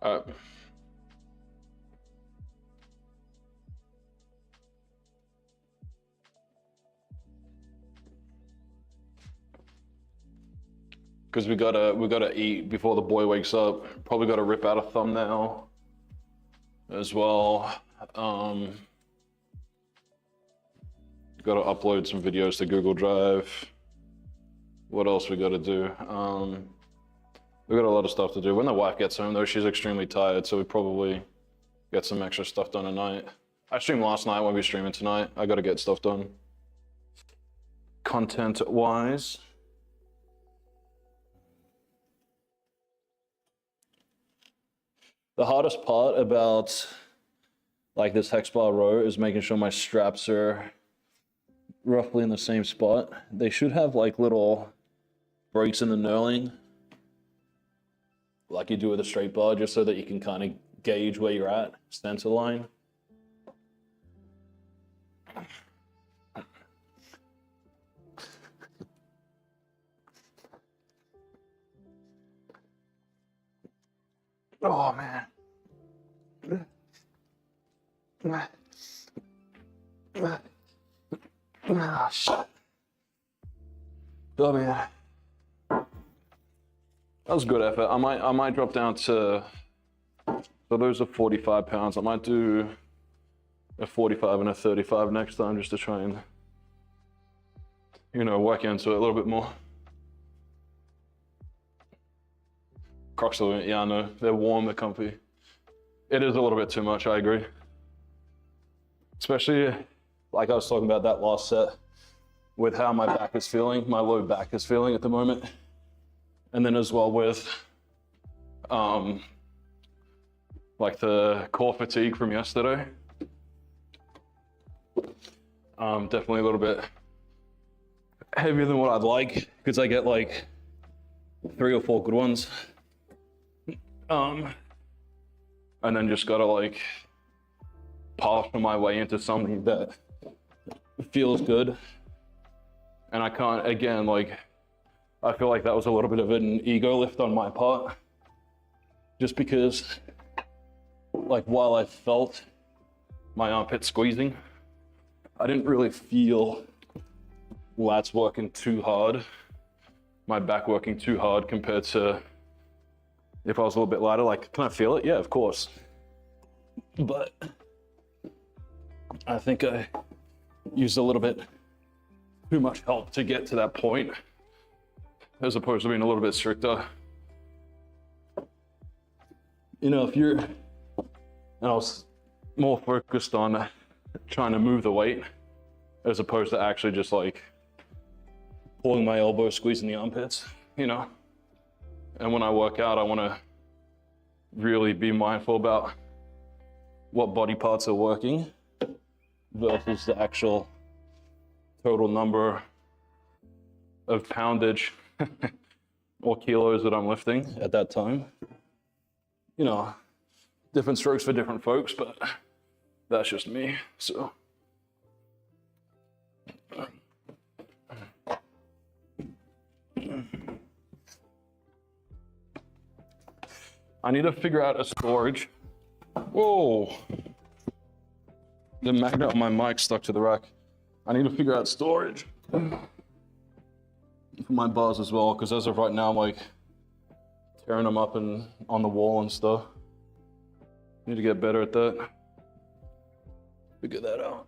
Because we gotta eat before the boy wakes up. Probably gotta rip out a thumbnail as well. Gotta upload some videos to Google Drive. What else we gotta do? We got a lot of stuff to do. When the wife gets home though, she's extremely tired, so we probably get some extra stuff done tonight. I streamed last night, won't be streaming tonight. I gotta get stuff done. Content-wise. The hardest part about like this hex bar row is making sure my straps are roughly in the same spot. They should have like little breaks in the knurling, like you do with a straight bar, just so that you can kind of gauge where you're at, center line. Oh man. Oh shit. Oh man. That was good effort. I might drop down to, so those are 45 pounds. I might do a 45 and a 35 next time just to try and, you know, work into it a little bit more. Crocs are, yeah, I know. They're warm, they're comfy. It is a little bit too much, I agree. Especially, like I was talking about that last set, with how my back is feeling, my low back is feeling at the moment. And then as well with, like the core fatigue from yesterday. Definitely a little bit heavier than what I'd like, because I get like 3 or 4 good ones. And then just gotta like partial my way into something that feels good. And I can't, again, like, I feel like that was a little bit of an ego lift on my part. Just because, like, while I felt my armpit squeezing, I didn't really feel lats working too hard, my back working too hard compared to if I was a little bit lighter. Like, can I feel it? Yeah, of course. But I think I used a little bit too much help to get to that point, as opposed to being a little bit stricter. You know, if you're, and I was more focused on trying to move the weight, as opposed to actually just like pulling my elbow, squeezing the armpits, you know? And when I work out, I want to really be mindful about what body parts are working versus the actual total number of poundage or kilos that I'm lifting at that time. You know, different strokes for different folks, but that's just me, so. I need to figure out a storage. Whoa. The magnet on my mic stuck to the rack. I need to figure out storage for my bars as well, because as of right now, I'm like tearing them up and on the wall and stuff. Need to get better at that. Figure that out.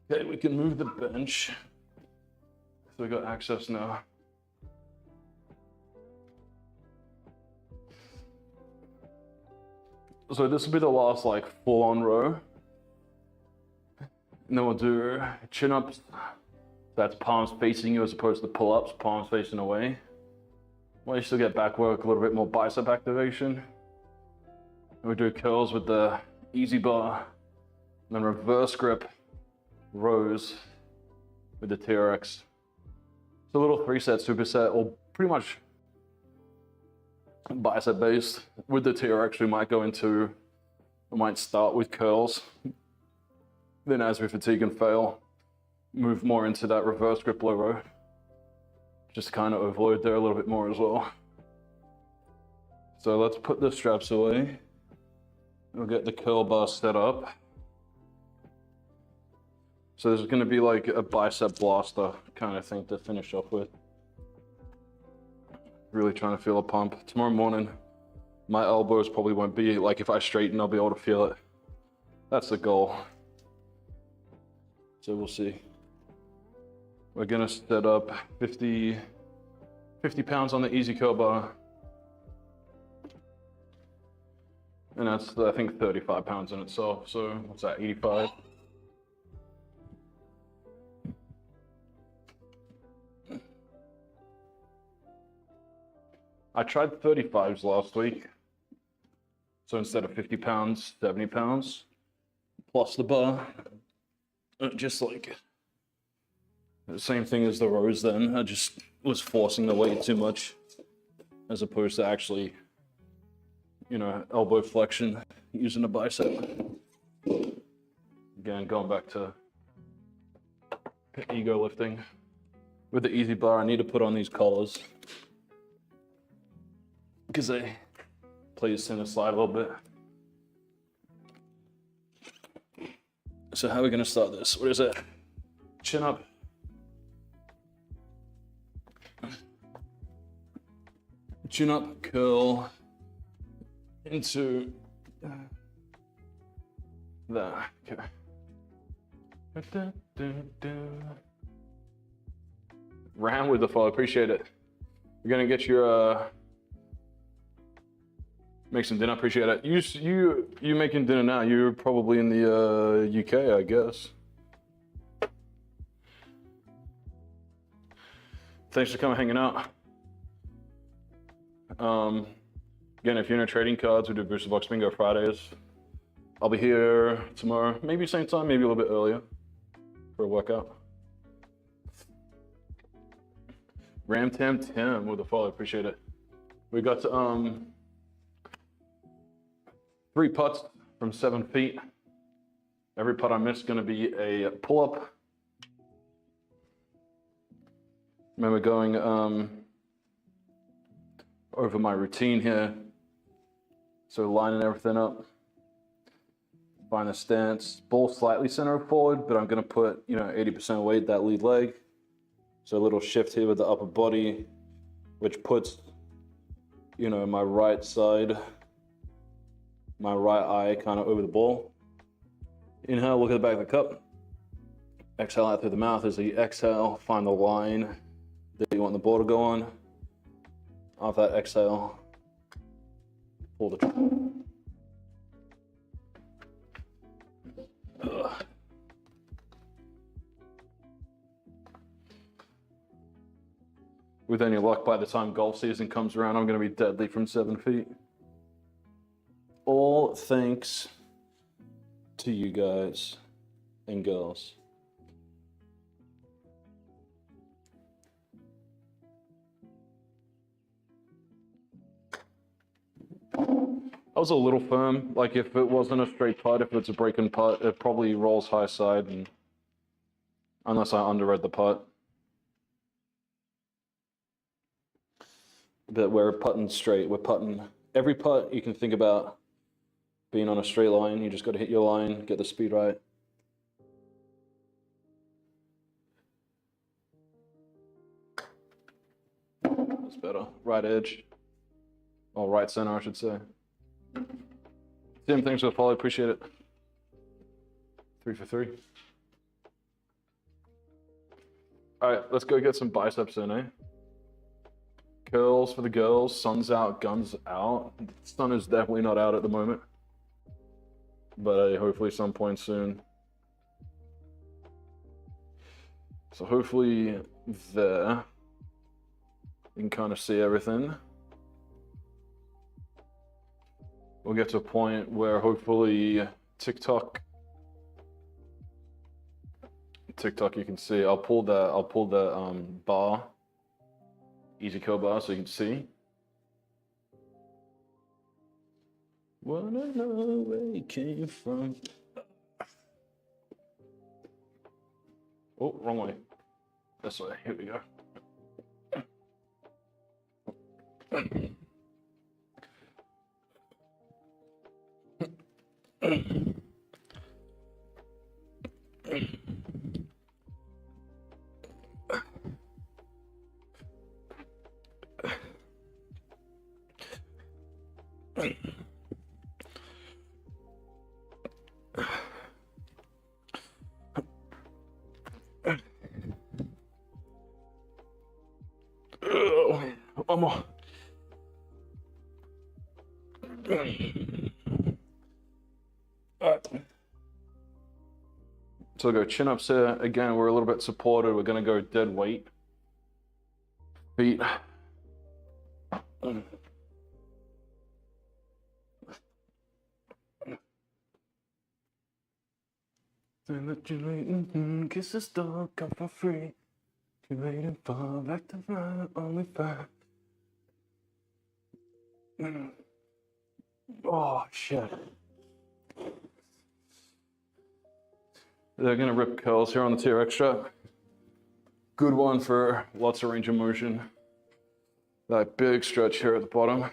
Okay, we can move the bench. So we got access now. So this will be the last like full-on row. And then we'll do chin-ups. That's palms facing you as opposed to pull-ups, palms facing away. Well, you still get back work, a little bit more bicep activation. And we do curls with the easy bar. And then reverse grip rows with the TRX. It's a little 3-set superset, or pretty much bicep based. With the TRX, we might start with curls. Then as we fatigue and fail, move more into that reverse grip low row. Just kind of overload there a little bit more as well. So let's put the straps away. We'll get the curl bar set up. So this is going to be like a bicep blaster kind of thing to finish off with. Really trying to feel a pump. Tomorrow morning, my elbows probably won't be, like if I straighten, I'll be able to feel it. That's the goal. So we'll see. We're going to set up 50 pounds on the easy curl bar. And that's, I think, 35 pounds in itself. So what's that, 85? I tried 35s last week. So instead of 50 pounds, 70 pounds, plus the bar. Just like the same thing as the rows then. I just was forcing the weight too much as opposed to actually, you know, elbow flexion using a bicep. Again, going back to ego lifting. With the easy bar, I need to put on these collars because they play the center slide a little bit. So how are we gonna start this? What is it? Chin up. Chin up, curl into that. Okay. Ran with the fall, appreciate it. We're gonna get your make some dinner, appreciate it. You making dinner now? You're probably in the UK, I guess. Thanks for coming hanging out. Again, if you're into trading cards, we do Booster Box Bingo Fridays. I'll be here tomorrow, maybe same time, maybe a little bit earlier for a workout. Ram Tam Tam with a follow, appreciate it. We got 3 putts from 7 feet. Every putt I miss is gonna be a pull-up. Remember going over my routine here. So lining everything up. Find the stance. Ball slightly center forward, but I'm gonna put, you know, 80% weight that lead leg. So a little shift here with the upper body, which puts, you know, my right side, my right eye kind of over the ball. Inhale, look at the back of the cup. Exhale out through the mouth. As you exhale, find the line that you want the ball to go on. After that exhale, pull the trigger. With any luck, by the time golf season comes around, I'm going to be deadly from 7 feet. All thanks to you guys and girls. I was a little firm. Like if it wasn't a straight putt, if it's a breaking putt, it probably rolls high side, and unless I underread the putt. But we're putting straight. We're putting every putt you can think about being on a straight line. You just got to hit your line, get the speed right. That's better. Right edge. Or right center, I should say. Tim, thanks for the follow. Appreciate it. 3 for 3. All right, let's go get some biceps in, eh? Curls for the girls. Sun's out, guns out. Sun is definitely not out at the moment, but hopefully some point soon. So hopefully there you can kind of see everything. We'll get to a point where hopefully TikTok you can see. I'll pull the bar, easy curl bar, so you can see. Wanna know where you came from? Oh, wrong way. This way. Here we go. One more. Alright. So we'll go chin ups here. Again, we're a little bit supported. We're gonna go dead weight. Feet. Kiss the dog, come for free. You waiting for back to my only fan. Oh shit. They're gonna rip curls here on the TRX strap. Good one for lots of range of motion. That big stretch here at the bottom.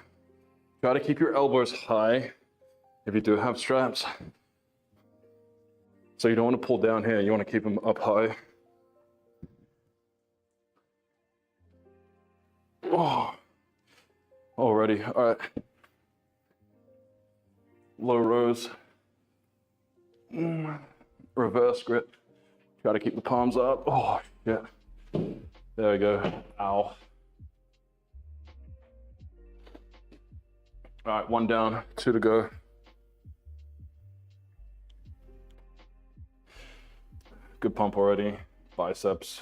Try to keep your elbows high if you do have straps. So you don't want to pull down here, you want to keep them up high. Oh, already, all right. Low rows. Reverse grip. Try to keep the palms up. Oh, shit. There we go. Ow. All right, one down, two to go. Good pump already. Biceps.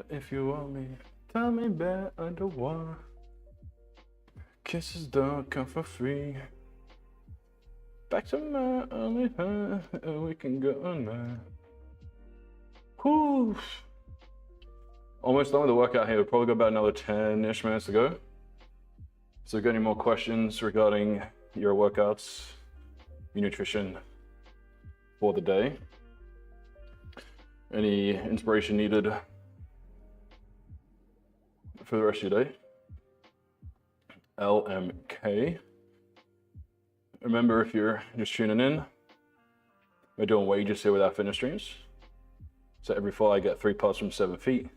If you want me, tell me better underwater. Kisses don't come for free. Back to my only high, and we can go on now. Whew. Almost done with the workout here. We'll probably got about another 10-ish minutes to go. So if you got any more questions regarding your workouts, your nutrition for the day, any inspiration needed for the rest of your day, LMK. Remember, if you're just tuning in, we're doing wages here with our fitness streams. So every fall I get 3 putts from 7 feet.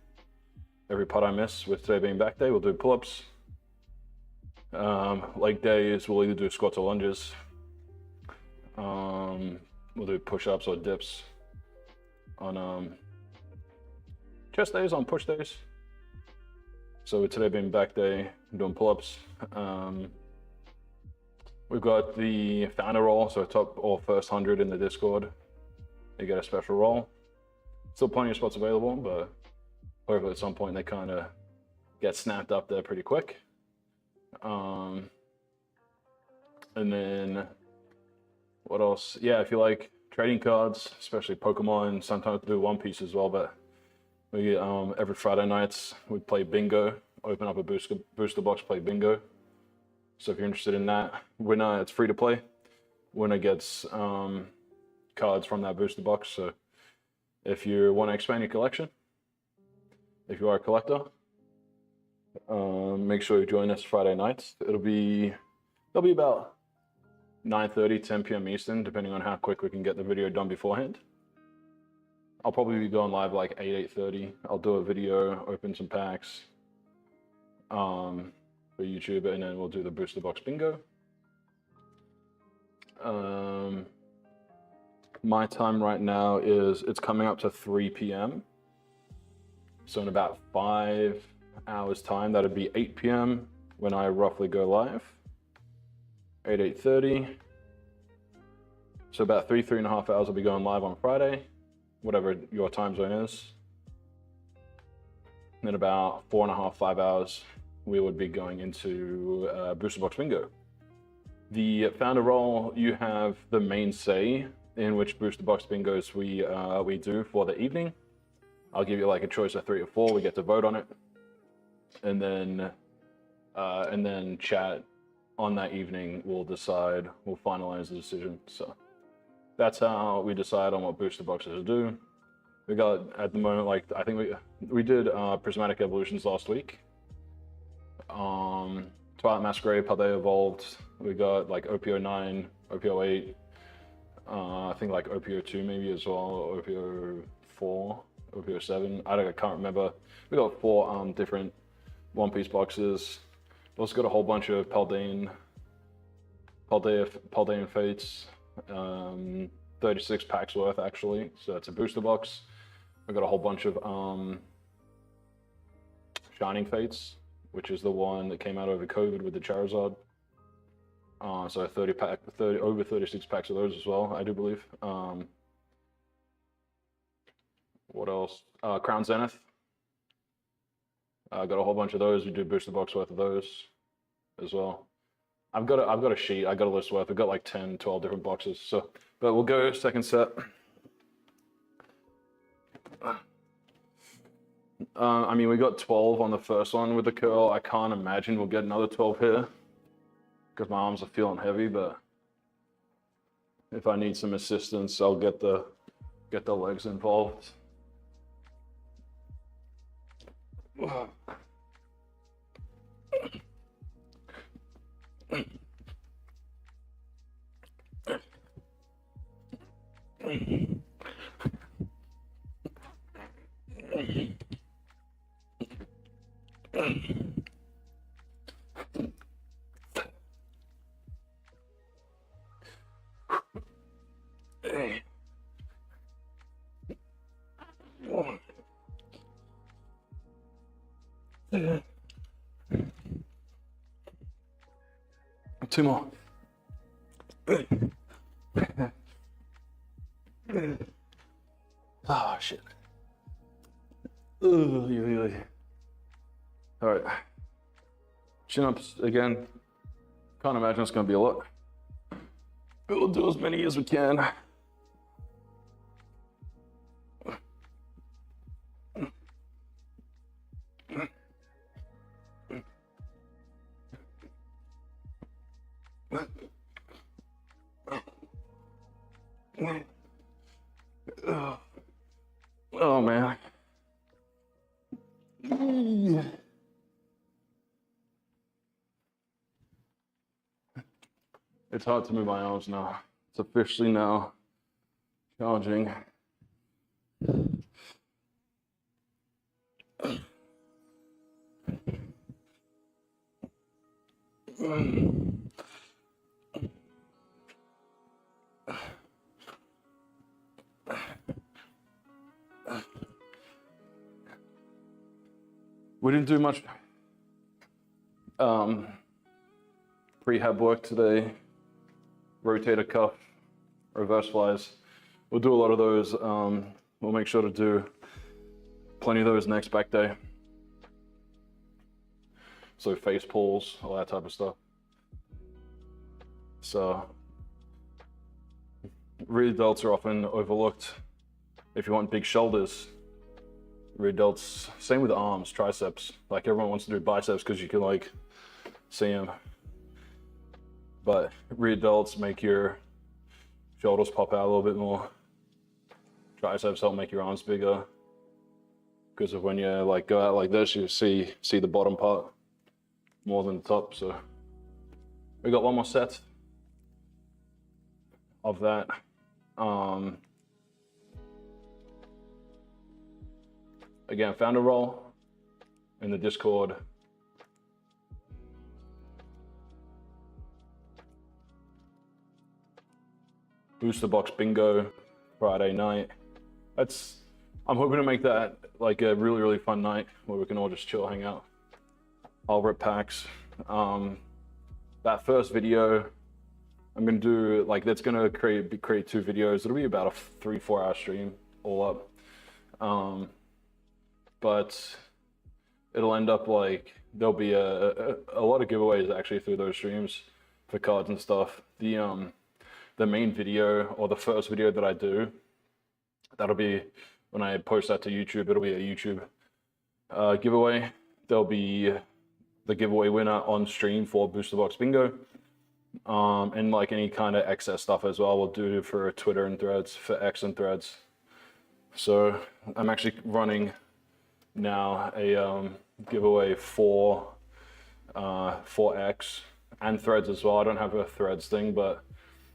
Every putt I miss, with today being back day, we'll do pull-ups. Leg days, we'll either do squats or lunges. We'll do push-ups or dips on chest days, on push days. So with today being back day, I'm doing pull-ups. We've got the founder roll, so top or first 100 in the Discord, you get a special roll. Still plenty of spots available, but hopefully at some point they kind of get snapped up there pretty quick. And then what else? Yeah, if you like trading cards, especially Pokemon, sometimes we do One Piece as well, but we every Friday nights we play bingo, open up a booster box, play bingo. So if you're interested in that, winner, it's free to play. Winner gets cards from that booster box. So if you want to expand your collection, if you are a collector, make sure you join us Friday nights. It'll be about 9:30, 10 p.m. Eastern, depending on how quick we can get the video done beforehand. I'll probably be going live like 8:30. I'll do a video, open some packs for YouTube, and then we'll do the booster box bingo. My time right now is, it's coming up to 3 p.m. So in about 5 hours time, that'd be 8 p.m. when I roughly go live. 8:30. So about 3.5 hours I'll be going live on Friday, whatever your time zone is. And then about 4.5, 5 hours, we would be going into Booster Box Bingo. The founder role, you have the main say in which Booster Box Bingos we do for the evening. I'll give you like a choice of 3 or 4. We get to vote on it, and then chat on that evening. We'll finalize the decision. So that's how we decide on what booster boxes to do. We got at the moment, like I think we did Prismatic Evolutions last week. Twilight Masquerade, how they evolved. We got like OP09, OP08, I think like OPO2 maybe as well, or OPO4, OPO7. I can't remember. We got 4 different One Piece boxes. We also got a whole bunch of Paldean Fates, 36 packs worth actually. So it's a booster box. We got a whole bunch of Shining Fates, which is the one that came out over COVID with the Charizard. So over 36 packs of those as well, I do believe. What else? Crown Zenith. I got a whole bunch of those. We do booster box worth of those as well. I've got a sheet. I got a list worth. We've got like 10, 12 different boxes. So, but we'll go second set. I mean, we got 12 on the first one with the curl. I can't imagine we'll get another 12 here because my arms are feeling heavy. But if I need some assistance, I'll get the legs involved. Two more. Oh shit. All right. Chin ups again. Can't imagine it's gonna be a lot. But we'll do as many as we can. Oh man. It's hard to move my arms now. It's officially now charging. We didn't do much prehab work today. Rotator cuff, reverse flies. We'll do a lot of those. We'll make sure to do plenty of those next back day. So face pulls, all that type of stuff. So rear delts are often overlooked. If you want big shoulders, rear delts, same with arms, triceps. Like everyone wants to do biceps because you can like see them. But rear delts make your shoulders pop out a little bit more. Triceps help make your arms bigger. Because of when you like go out like this, you see the bottom part more than the top. So we got one more set of that. Again, found a role in the Discord. Booster box bingo Friday night. I'm hoping to make that like a really, really fun night where we can all just chill, hang out. I'll rip packs. That first video, I'm gonna do like, that's gonna create 2 videos. It'll be about a 3-4 hour stream all up. But it'll end up like, there'll be a lot of giveaways actually through those streams for cards and stuff. The main video, or the first video that I do, that'll be when I post that to YouTube. It'll be a YouTube giveaway. There'll be the giveaway winner on stream for Booster Box Bingo, and like any kind of excess stuff as well. We'll do for Twitter and Threads, for X and Threads. So I'm actually running now a giveaway for X and Threads as well. I don't have a Threads thing, but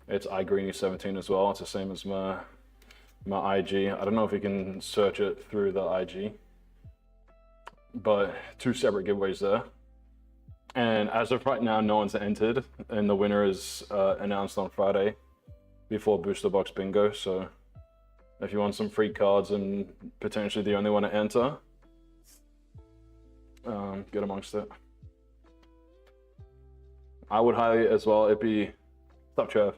It's iGreeny17 as well. It's the same as my IG. I don't know if you can search it through the IG, but 2 separate giveaways there. And as of right now, no one's entered, and the winner is announced on Friday before Booster Box Bingo. So if you want some free cards and potentially the only one to enter, get amongst it. I would highly as well. It'd be, stop, Trev.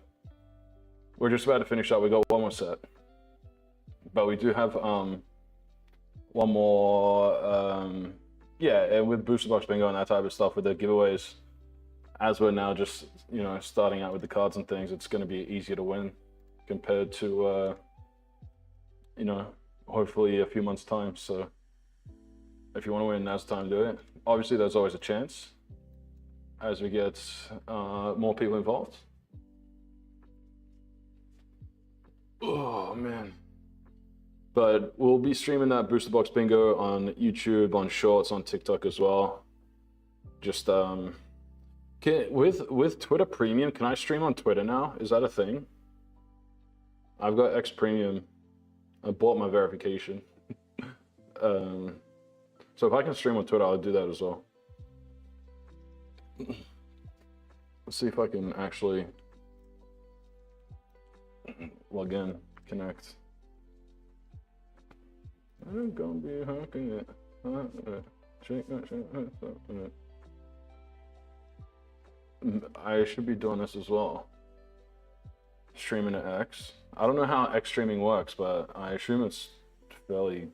We're just about to finish up. We got one more set, but we do have one more. Yeah, and with Booster Box Bingo and that type of stuff with the giveaways, as we're now just starting out with the cards and things, it's going to be easier to win compared to hopefully a few months time. So if you want to win, now's the time to do it. Obviously, there's always a chance as we get more people involved. Oh man. But we'll be streaming that Booster Box Bingo on YouTube, on Shorts, on TikTok as well. Just with Twitter Premium, can I stream on Twitter now? Is that a thing? I've got X Premium. I bought my verification. So if I can stream on Twitter, I'll do that as well. Let's see if I can actually log in, connect. I'm gonna be hacking it. I should be doing this as well. Streaming to X. I don't know how X streaming works, but I assume it's fairly,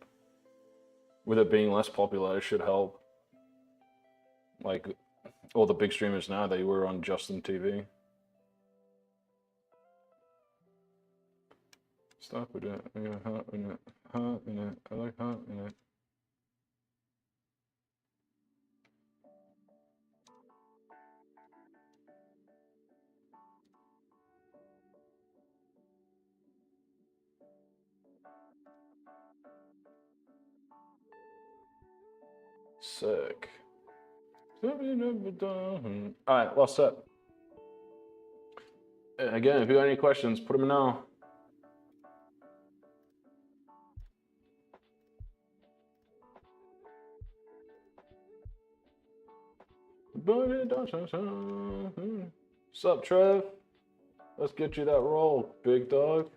with it being less popular, it should help. Like all the big streamers now, they were on Justin TV. Stop with it. I got hot in it. Hot in it. I like hot in it. Sick. Alright, last set. And again, if you got any questions, put them in now. Sup, Trev? Let's get you that roll, big dog.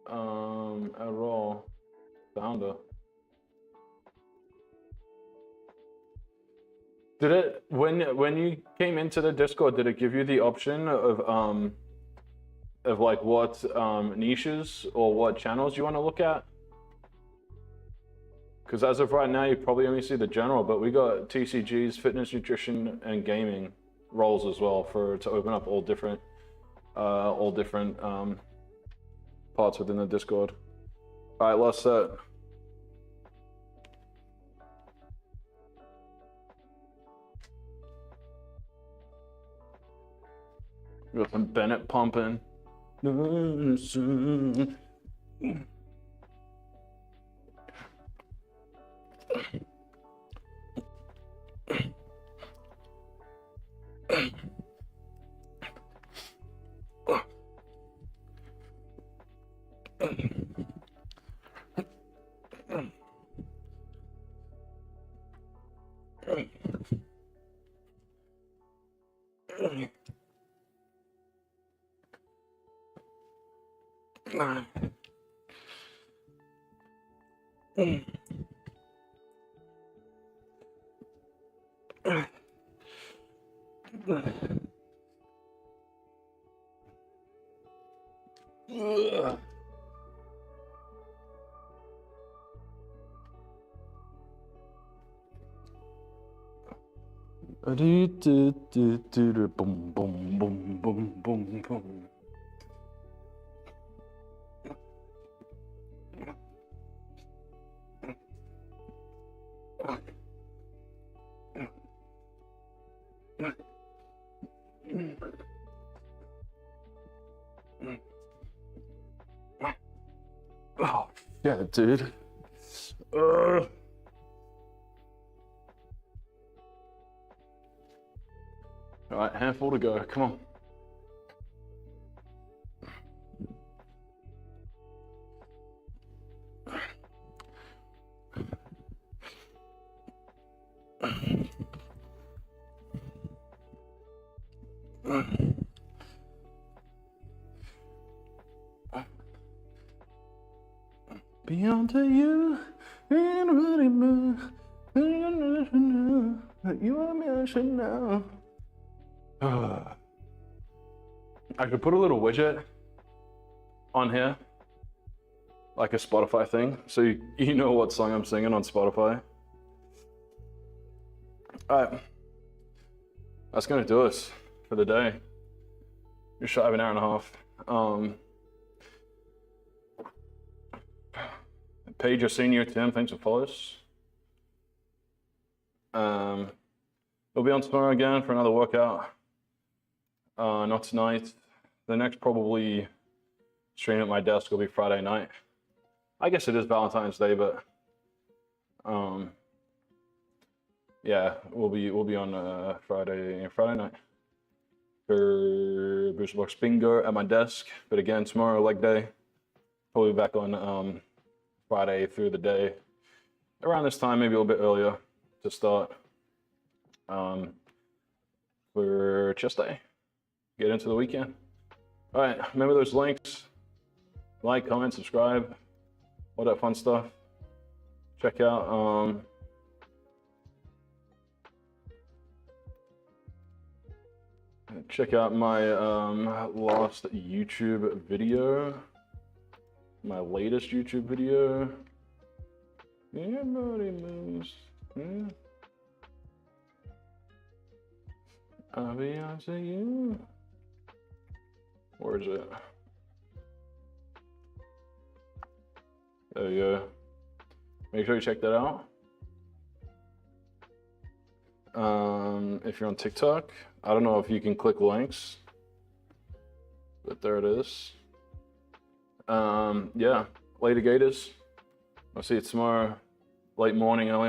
A roll. Founder. Did it, when you came into the Discord, did it give you the option of like what niches or what channels you want to look at? Because as of right now, you probably only see the general, but we got TCGs, fitness, nutrition, and gaming roles as well to open up all different parts within the Discord. All right, last set. We got some Bennett pumping. Boom, boom, boom, boom, boom, boom. Oh, yeah, dude. All right, handful to go. Come on. Beyond to you, anybody know that you and me I should know. I could put a little widget on here, like a Spotify thing, so you know what song I'm singing on Spotify. Alright, that's gonna do us for the day. Just shy of an hour and a half. Paige or Senior Tim, thanks for followers. We'll be on tomorrow again for another workout. Not tonight. The next probably stream at my desk will be Friday night. I guess it is Valentine's Day, but yeah, we'll be on Friday night for Booster Box Bingo at my desk. But again, tomorrow leg day. Probably back on Friday through the day. Around this time, maybe a little bit earlier to start for chest day. Get into the weekend. All right, remember those links. Like, comment, subscribe, all that fun stuff. Check out my last YouTube video, my latest YouTube video. Everybody moves. Yeah. I'll be on to you. Where is it? There you go. Make sure you check that out. If you're on TikTok, I don't know if you can click links, but there it is. Yeah, later Gators. I'll see you tomorrow, late morning, early